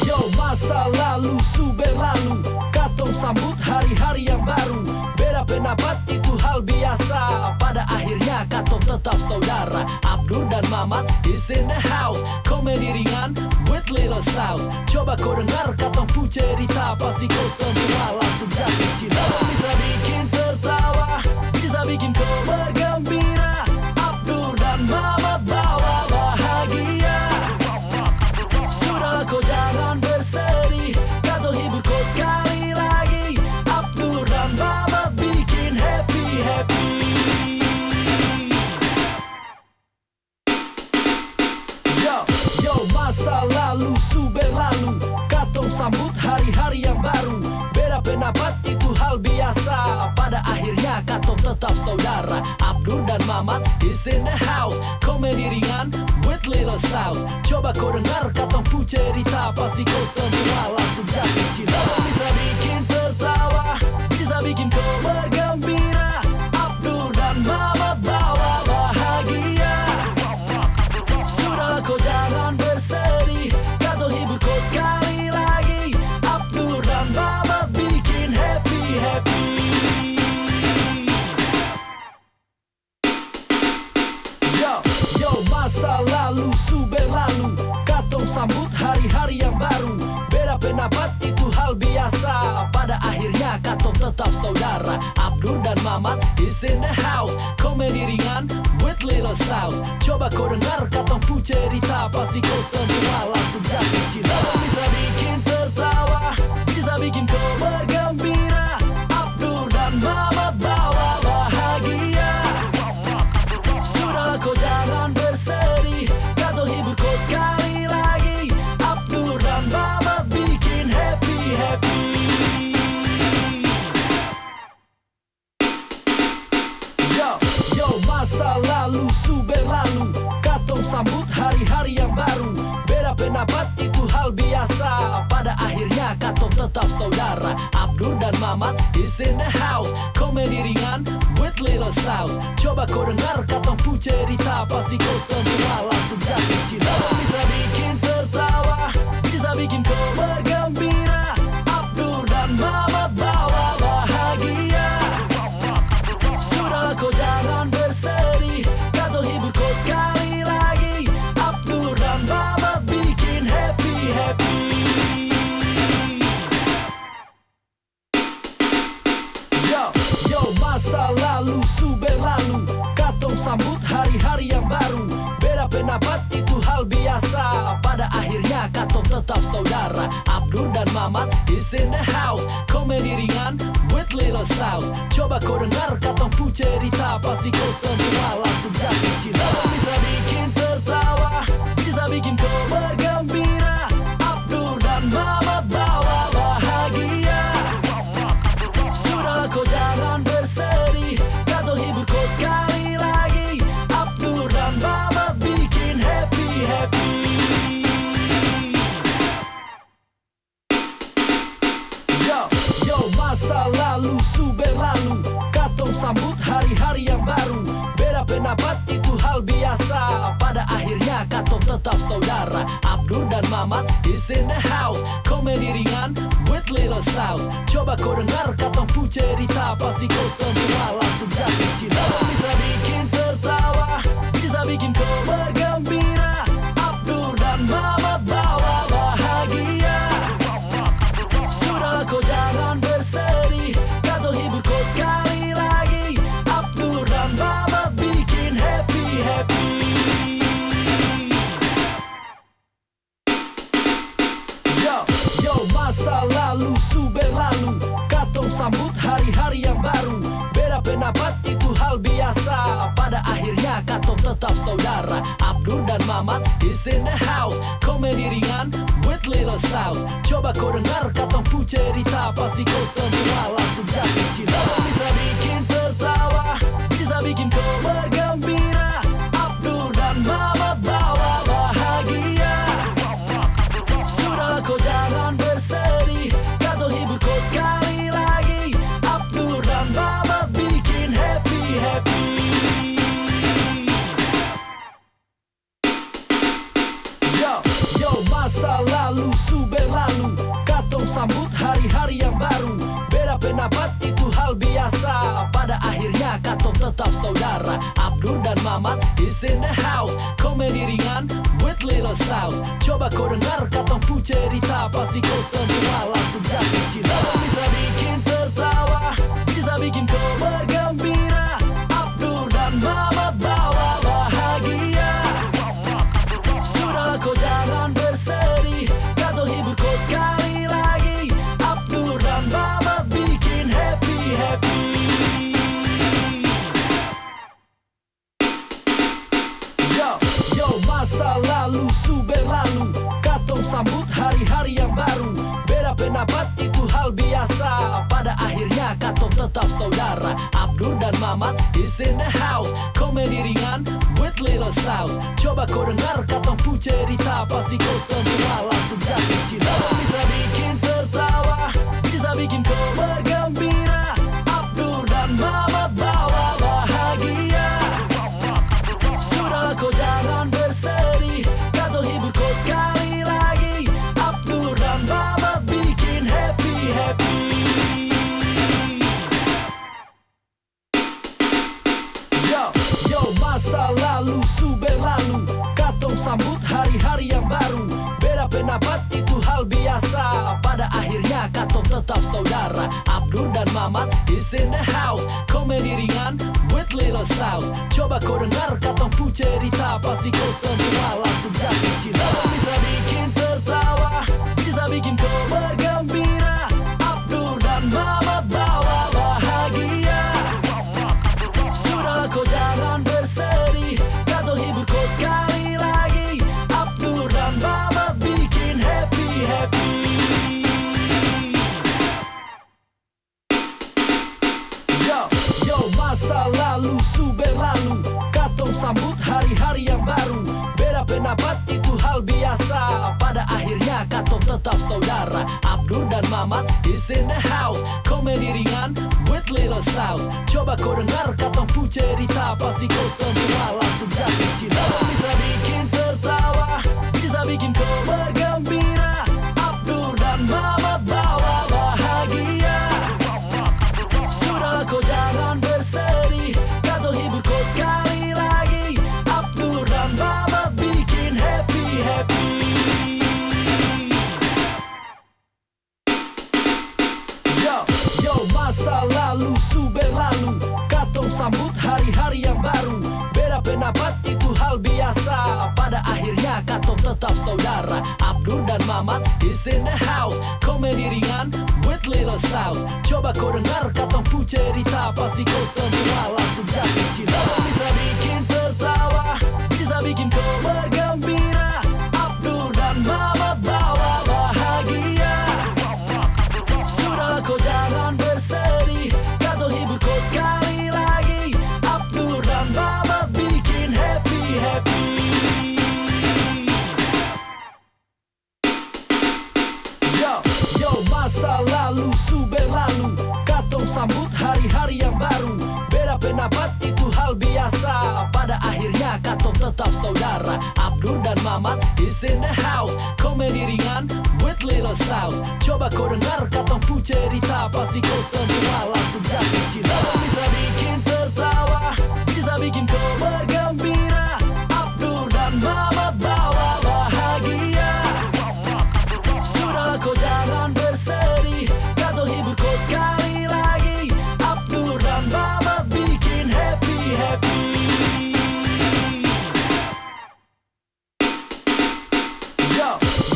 Yo, masa lalu su berlalu, katong sambut hari-hari yang baru. Beda pendapat itu hal biasa, pada akhirnya katong tetap saudara. Abdur dan Mamat is in the house. Komedi ringan with little sauce. Coba kau dengar katong pu cerita, pasti kau semua langsung jatuh cinta. Bisa bikin tertawa, bisa bikin kau bergembira. Abdur dan Mamat bawa bahagia. Sudahlah kau jangan bersedih, katong hibur kau sekali lagi. Abdur dan Mamat bikin happy. Yo, masa lalu su berlalu, katong sambut hari-hari yang baru. Beda pendapat itu hal biasa, pada akhirnya katong tetap saudara. Abdur dan Mamat is in the house. Komedi ringan with little sauce. Coba kau dengar katong pu cerita, pasti kau semua langsung jatuh cinta. Bisa bikin tertawa, bisa bikin kau bergembira. Abdur dan Mamat bawa bahagia. Sudahlah kau jangan bersedih, katong hibur kau sekali lagi. Abdur dan Mamat bikin happy. Yo, masa lalu su berlalu, katong sambut hari-hari yang baru. Beda pendapat itu hal biasa, pada akhirnya katong tetap saudara. Abdur dan Mamat is in the house. Komedi ringan with little sauce. Coba kau dengar katong pu cerita, pasti kau semua langsung jatuh cinta. Bisa bikin tertawa, bisa bikin kau bergembira. Abdur dan Mamat bawa bahagia. Sudahlah kau jangan bersedih, katong hibur kau sekali lagi. Abdur dan Mamat bikin happy. Yo, masa lalu su berlalu, katong sambut hari-hari yang baru. Beda pendapat itu hal biasa, pada akhirnya katong tetap saudara. Abdur dan Mamat is in the house. Komedi ringan with little sauce. Coba kau dengar katong pu cerita, pasti kau semua langsung jatuh cinta. Bisa bikin tertawa, bisa bikin kau bergembira. Abdur dan Mamat bawa bahagia. Sudahlah kau jangan bersedih, katong hibur kau sekali lagi. Abdur dan Mamat bikin happy. Yo, masa lalu su berlalu, katong sambut hari-hari yang baru. Beda pendapat itu hal biasa, pada akhirnya katong tetap saudara. Abdur dan Mamat is in the house. Komedi ringan with little sauce. Coba kau dengar katong pu cerita, pasti kau semua langsung jatuh cinta. Bisa bikin tertawa, bisa bikin kau bergembira. Abdur dan Mamat bawa bahagia. Sudahlah kau jangan bersedih, katong hibur kau sekali lagi. Abdur dan Mamat bikin happy. Yo, masa lalu su berlalu, katong sambut hari-hari yang baru. Beda pendapat itu hal biasa, pada akhirnya katong tetap saudara. Abdur dan Mamat is in the house. Komedi ringan with little sauce. Coba kau dengar katong pu cerita, pasti kau semua langsung jatuh cinta. Bisa bikin tertawa, bisa bikin kau bergembira. Abdur dan Mamat bawa bahagia. Sudahlah kau jangan bersedih, katong hibur kau sekali lagi. Abdur dan Mamat bikin happy. Yo, masa lalu su berlalu, katong sambut hari-hari yang baru. Beda pendapat itu hal biasa. Pada akhirnya katong tetap saudara. Abdur dan Mamat is in the house. Komedi ringan with little sauce. Coba kau dengar katong pu cerita, pasti kau semua langsung jatuh cinta. Bisa bikin tertawa, bisa bikin kau bergembira. Abdur dan Mamat bawa bahagia. Sudahlah kau jangan bersedih, katong hibur kau sekali lagi. Abdur dan Mamat bikin happy. Yo, masa lalu su berlalu, katong sambut hari-hari yang baru. Beda pendapat itu hal biasa. Pada akhirnya katong tetap saudara. Abdur dan Mamat is in the house. Komedi ringan with little sauce. Coba kau dengar katong pu cerita, pasti kau semua langsung jatuh cinta. Bisa bikin tertawa, bisa bikin kau bergembira. Abdur dan Mamat bawa bahagia. Sudahlah kau jangan bersedih, katong hibur kau sekali lagi. Abdur dan Mamat bikin happy. Yo, masa lalu su berlalu, katong sambut hari-hari yang baru. Beda pendapat itu hal biasa. Pada akhirnya katong tetap saudara. Abdur dan Mamat is in the house. Komedi ringan with little sauce. Coba kau dengar katong pu cerita, pasti kau semua langsung jatuh cinta. Bisa bikin tertawa, bisa bikin kau bergembira. Abdur dan Mamat bawa bahagia. Sudahlah kau jangan bersedih, katong hibur kau sekali lagi. Abdur dan Mamat bikin happy. Yo, masa lalu su berlalu, katong sambut hari-hari yang baru. Beda pendapat itu hal biasa. Pada akhirnya katong tetap saudara. Abdur dan Mamat is in the house. Komedi ringan with little sauce. Coba kau dengar katong pu cerita, pasti kau semua langsung jatuh cinta. Bisa bikin tertawa, bisa bikin kau bergembira. Abdur dan Mamat bawa bahagia. Sudahlah kau jangan bersedih, katong hibur kau sekali lagi. Abdur dan Mamat bikin happy. Yo, masa lalu su berlalu, katong sambut hari-hari yang baru. Beda pendapat itu hal biasa. Pada akhirnya katong tetap saudara. Abdur dan Mamat is in the house. Komedi ringan with little sauce. Coba kau dengar katong pu cerita, pasti kau semua langsung jatuh cinta. Bisa bikin tertawa, bisa bikin kau bergembira. Abdur dan Mamat bawa bahagia. Sudahlah kau jangan bersedih, katong hibur kau sekali lagi. Abdur dan Mamat bikin happy. Yo, masa lalu su berlalu, katong sambut hari-hari yang baru. Beda pendapat itu hal biasa. Pada akhirnya katong tetap saudara. Abdur dan Mamat is in the house. Komedi ringan with little sauce. Coba kau dengar katong pu cerita, pasti kau semua langsung jatuh cinta. Bisa bikin tertawa, bisa bikin kau bergembira. Abdur dan Mamat bawa bahagia. Sudahlah kau jangan bersedih, katong hibur kau sekali lagi. Abdur dan Mamat bikin happy. Yo, masa lalu su berlalu, katong sambut hari-hari yang baru. Beda pendapat itu hal biasa. Pada akhirnya katong tetap saudara. Abdur dan Mamat is in the house. Komedi ringan with little sauce. Coba kau dengar katong pu cerita, pasti kau semua langsung jatuh cinta. Bisa bikin tertawa, bisa bikin kau bergembira. Abdur dan Mamat bawa bahagia. Sudahlah kau jangan bersedih, katong hibur kau sekali lagi. Abdur dan Mamat bikin happy.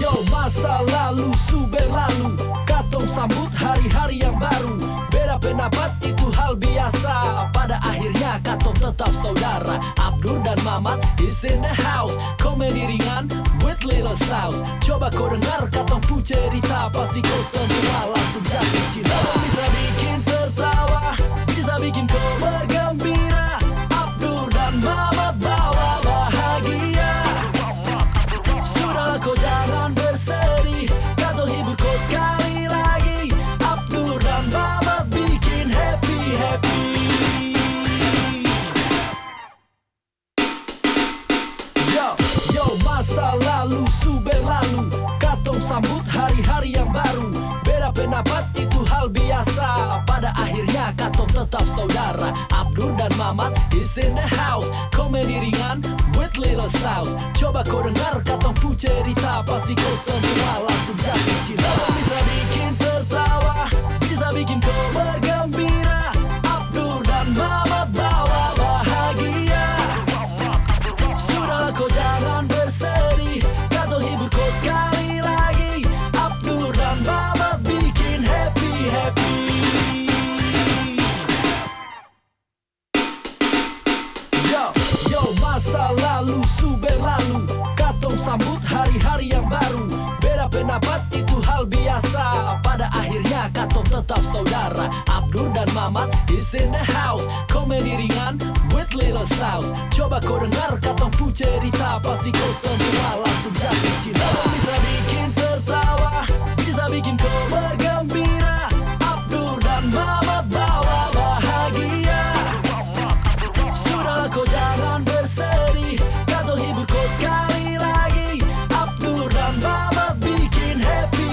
Yo, masa lalu su berlalu, katong sambut hari-hari yang baru. Beda pendapat itu hal biasa. Pada akhirnya katong tetap saudara. Abdur dan Mamat is in the house. Komedi ringan with little sauce. Coba kau dengar katong pu cerita, pasti kau semua langsung jatuh cinta. Bisa bikin tertawa, bisa bikin kau bergembira. Abdur dan Mamat bawa bahagia. Sudahlah kau jangan bersedih, katong hibur kau sekali lagi. Abdur dan Mamat bikin happy. Yo, masa lalu su berlalu, katong sambut hari-hari yang baru. Beda pendapat itu hal biasa. Pada akhirnya katong tetap saudara. Abdur dan Mamat is in the house. Komedi ringan with little sauce. Coba kau dengar katong pu cerita, pasti kau semua langsung jatuh cinta. Bisa bikin tertawa, bisa bikin kau bergembira. Abdur dan Mamat bawa bahagia. Sudahlah kau jangan bersedih, katong hibur kau sekali lagi. Abdur dan Mamat bikin happy. Yo, masa lalu su berlalu, katong sambut hari-hari yang baru. Beda pendapat itu hal biasa. Pada akhirnya katong tetap saudara. Abdur dan Mamat is in the house. Komedi ringan with little sauce. Coba kau dengar katong pu cerita, pasti kau semua langsung jatuh cinta. Bisa bikin tertawa, bisa bikin kau bergembira. Abdur dan Mamat bawa bahagia. Sudahlah kau jangan bersedih, katong hibur kau sekali lagi. Abdur dan Mamat bikin happy.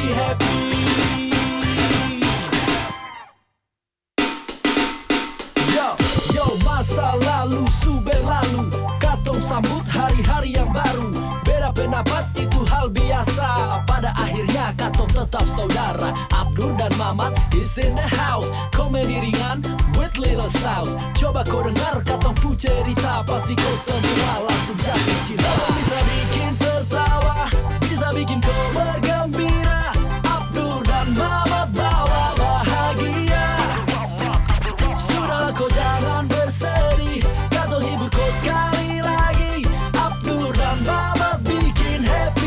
Yo, masa lalu su berlalu, katong sambut hari-hari yang baru. Beda pendapat itu hal biasa. Pada akhirnya katong tetap saudara. Abdur dan Mamat is in the house. Komedi ringan with little sauce. Coba kau dengar katong pu cerita, pasti kau semua langsung jatuh cinta. Bisa bikin tertawa, bisa bikin kau bergembira. Abdur dan Mamat bawa bahagia. Sudahlah kau jangan bersedih, katong hibur kau sekali lagi. Abdur dan Mamat bikin happy.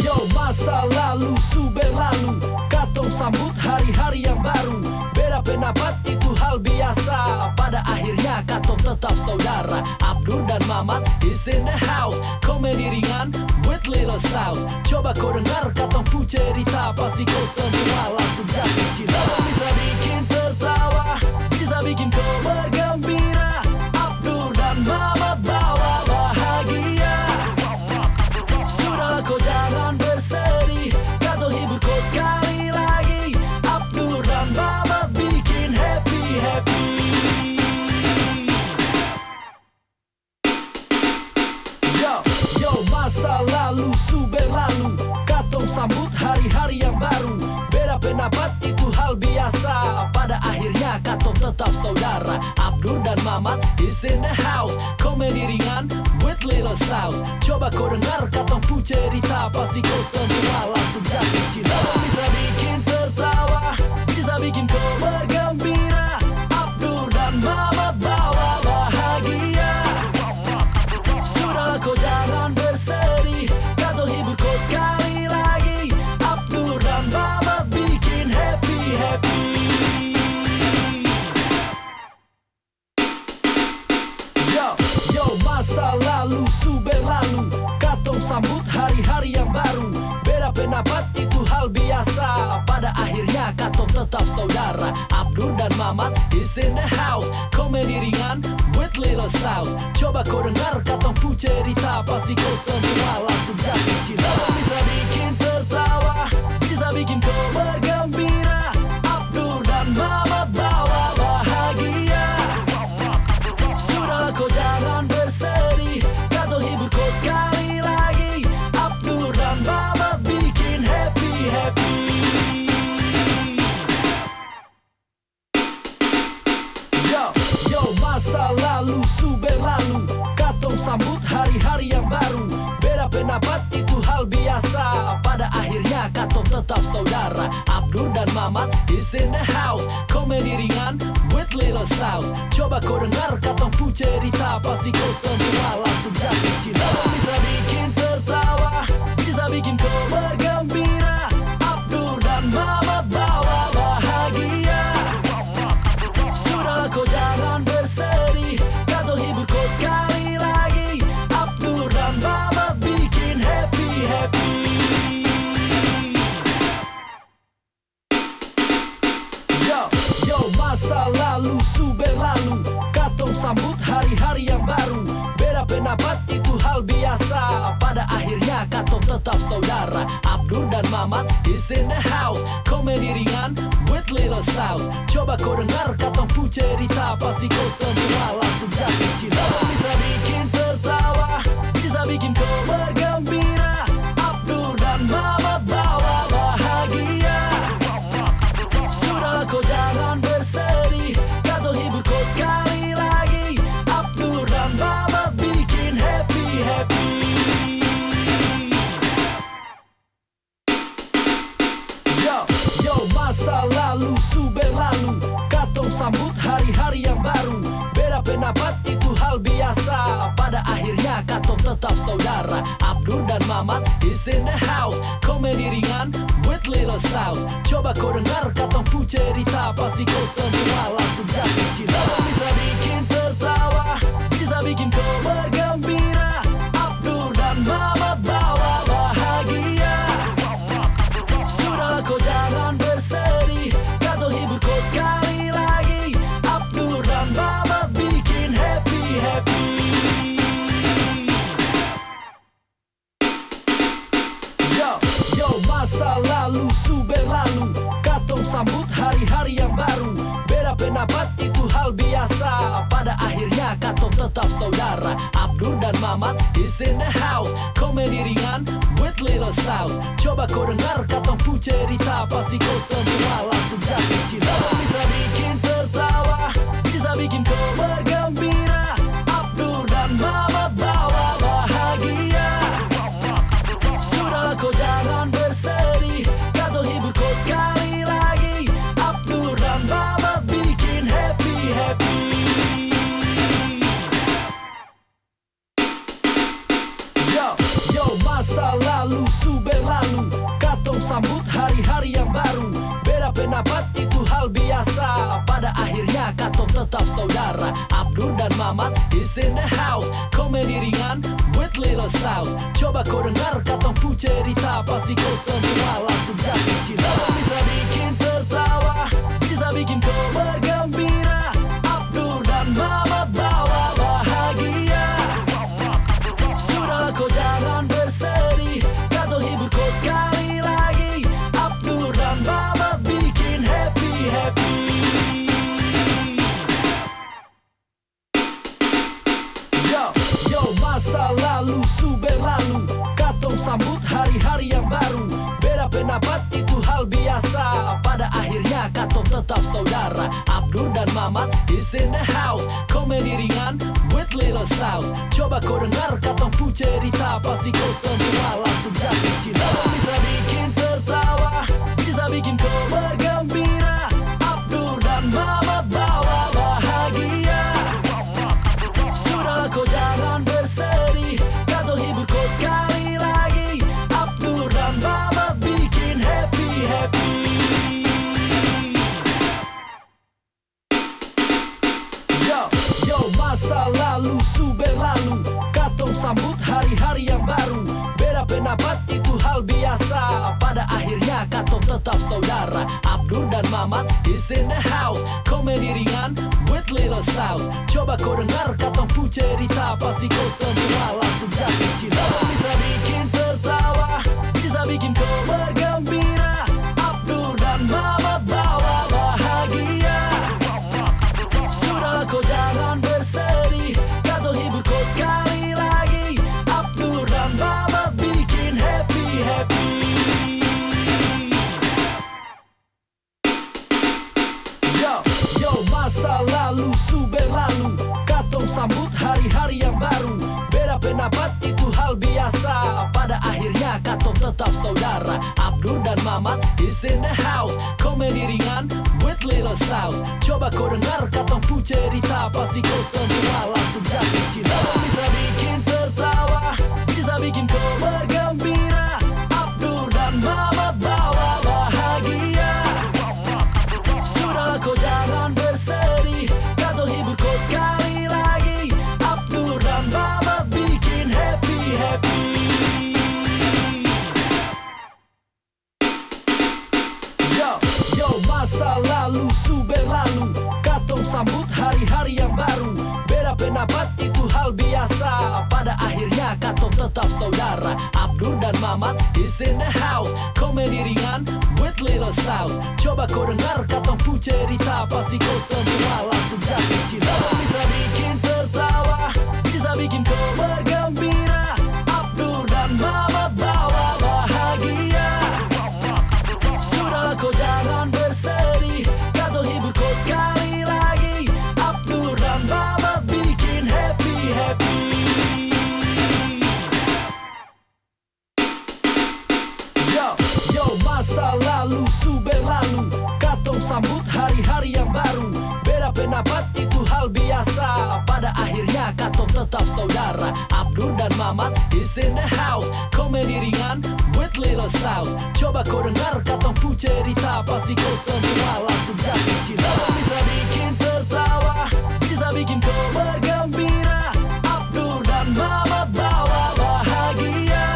Yo, masa lalu su berlalu, katong sambut hari-hari yang baru. Beda pendapat itu hal biasa. Pada akhirnya katong tetap saudara. Abdur dan Mamat is in the house. Komedi ringan with little sauce. Coba kau dengar katong pu cerita, pasti kau semua langsung jatuh cinta. Bisa bikin tertawa, bisa bikin kau bergembira. Abdur dan Mamat bawa bahagia. Sudahlah kau jangan bersedih, katong hibur kau sekali lagi. Abdur dan Mamat bikin happy. Yo, masa lalu su berlalu, katong sambut hari-hari yang baru. Beda pendapat itu hal biasa. Pada akhirnya katong tetap saudara. Abdur dan Mamat is in the house. Komedi ringan with little sauce. Coba kau dengar katong pu cerita, pasti kau semua langsung jatuh cinta. Bisa bikin tertawa, bisa bikin kau bergembira. Abdur dan Mamat bawa bahagia. Sudahlah kau jangan bersedih, katong hibur kau sekali lagi. Abdur dan Mamat bikin happy. Yo, masa lalu su berlalu, katong sambut hari-hari yang baru. Beda pendapat itu hal biasa. Pada akhirnya katong tetap saudara. Abdur dan Mamat is in the house. Komedi ringan with little sauce. Coba kau dengar katong pu cerita, pasti kau semua langsung jatuh cinta. Bisa bikin tertawa, bisa bikin kau bergembira. Abdur dan Mamat bawa bahagia. Sudahlah kau jangan bersedih, katong hibur kau sekali lagi. Abdur dan Mamat bikin happy. Yo, masa lalu su berlalu, katong sambut hari-hari yang baru. Beda pendapat itu hal biasa. Pada akhirnya katong tetap saudara. Abdur dan Mamat is in the house. Komedi ringan with little sauce. Coba kau dengar katong pu cerita, pasti kau semua langsung jatuh cinta. Bisa bikin tertawa, bisa bikin kau bergembira. Abdur dan Mamat bawa bahagia. Sudahlah kau jangan bersedih, katong hibur kau sekali lagi. Abdur dan Mamat bikin happy. Yo, masa lalu su berlalu, katong sambut hari-hari yang baru. Beda pendapat itu hal biasa. Pada akhirnya katong tetap saudara. Abdur dan Mamat is in the house. Komedi ringan with little sauce. Coba kau dengar katong pu cerita, pasti kau semua langsung jatuh cinta. Bisa bikin tertawa, bisa bikin kau bergembira. Abdur dan Mamat bawa bahagia. Sudahlah kau jangan bersedih, katong hibur kau sekali lagi. Abdur dan Mamat bikin happy. Yo, masa lalu su berlalu, katong sambut hari-hari yang baru. Beda pendapat itu hal biasa. Pada akhirnya katong tetap saudara. Abdur dan Mamat is in the house. Komedi ringan with little sauce. Coba kau dengar katong pu cerita, pasti kau semua langsung jatuh cinta. Bisa bikin tertawa, bisa bikin kau bergembira. Abdur dan Mamat bawa bahagia. Sudahlah kau jangan bersedih, katong hibur kau sekali lagi. Abdur dan Mamat bikin happy. Yo, masa lalu su berlalu, katong sambut hari-hari yang baru. Beda pendapat itu hal biasa. Pada akhirnya katong tetap saudara. Abdur dan Mamat is in the house. Komedi ringan with little sauce. Coba kau dengar katong pu cerita, pasti kau semua langsung jatuh cinta. Bisa bikin tertawa, bisa bikin kau bergembira. Abdur dan Mamat bawa bahagia. Sudahlah kau jangan bersedih, katong hibur kau sekali lagi. Abdur dan Mamat bikin happy. Yo, masa lalu su berlalu, katong sambut hari-hari yang baru. Beda pendapat itu hal biasa. Pada akhirnya katong tetap saudara. Abdur dan Mamat is in the house. Komedi ringan with little sauce. Coba kau dengar katong pu cerita, pasti kau semua langsung jatuh cinta. Bisa bikin tertawa, bisa bikin kau bergembira. Abdur dan Mamat bawa bahagia. Sudahlah kau jangan bersedih, katong hibur kau sekali lagi. Abdur dan Mamat bikin happy. Yo, masa lalu su berlalu, katong sambut hari-hari yang baru. Beda pendapat itu hal biasa. Pada akhirnya katong tetap saudara. Abdur dan Mamat is in the house. Komedi ringan with little sauce. Coba kau dengar katong pu cerita, pasti kau semua langsung jatuh cinta. Bisa bikin tertawa, bisa bikin kau bergembira. Abdur dan Mamat bawa bahagia. Sudahlah kau jangan bersedih, katong hibur kau sekali lagi. Abdur dan Mamat bikin happy. Yo, masa lalu su berlalu, katong sambut hari-hari yang baru. Beda pendapat itu hal biasa. Pada akhirnya katong tetap saudara. Abdur dan Mamat is in the house. Komedi ringan with little sauce. Coba kau dengar katong pu cerita, pasti kau semua langsung jatuh cinta. Bisa bikin tertawa, bisa bikin kau bergembira. Abdur dan Mamat bawa bahagia. Sudahlah kau jangan bersedih, katong hibur kau sekali lagi. Abdur dan Mamat bikin happy. Yo, masa lalu su berlalu, katong sambut hari-hari yang baru. Beda pendapat itu hal hal biasa. Pada akhirnya katong tetap saudara. Abdur dan Mamat is in the house. Komedi ringan with little sauce. Coba kau dengar katong pu cerita, pasti kau semua langsung jatuh cinta. Bisa bikin tertawa, bisa bikin kau bergembira. Abdur dan Mamat bawa bahagia. Sudahlah kau jangan bersedih, katong hibur kau sekali lagi. Abdur dan Mamat bikin happy. Yo, masa lalu su berlalu, katong sambut hari-hari yang baru. Beda pendapat itu hal biasa. Pada akhirnya katong tetap saudara. Abdur dan Mamat is in the house. Komedi ringan with little sauce. Coba kau dengar katong pu cerita, pasti kau semua langsung jatuh cinta. Bisa bikin tertawa, bisa bikin kau bergembira. Abdur dan Mamat bawa bahagia. Sudahlah kau jangan bersedih, katong hibur kau sekali lagi. Abdur dan Mamat bikin happy. Yo, masa lalu su berlalu, katong sambut hari-hari yang baru. Beda pendapat itu hal biasa. Pada akhirnya katong tetap saudara. Abdur dan Mamat is in the house. Komedi ringan with little sauce. Coba kau dengar katong pu cerita, pasti kau semua langsung jatuh cinta. Bisa bikin tertawa, bisa bikin kau bergembira. Abdur dan Mamat bawa bahagia.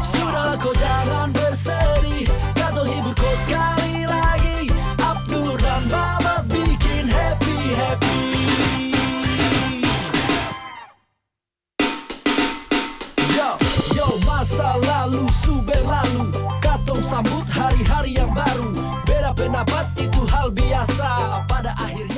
Sudahlah kau jangan bersedih, katong hibur kau sekali lagi. Abdur dan Mamat bikin happy. Yo, masa lalu su berlalu, katong sambut hari-hari yang baru. Beda pendapat itu hal biasa. Pada akhirnya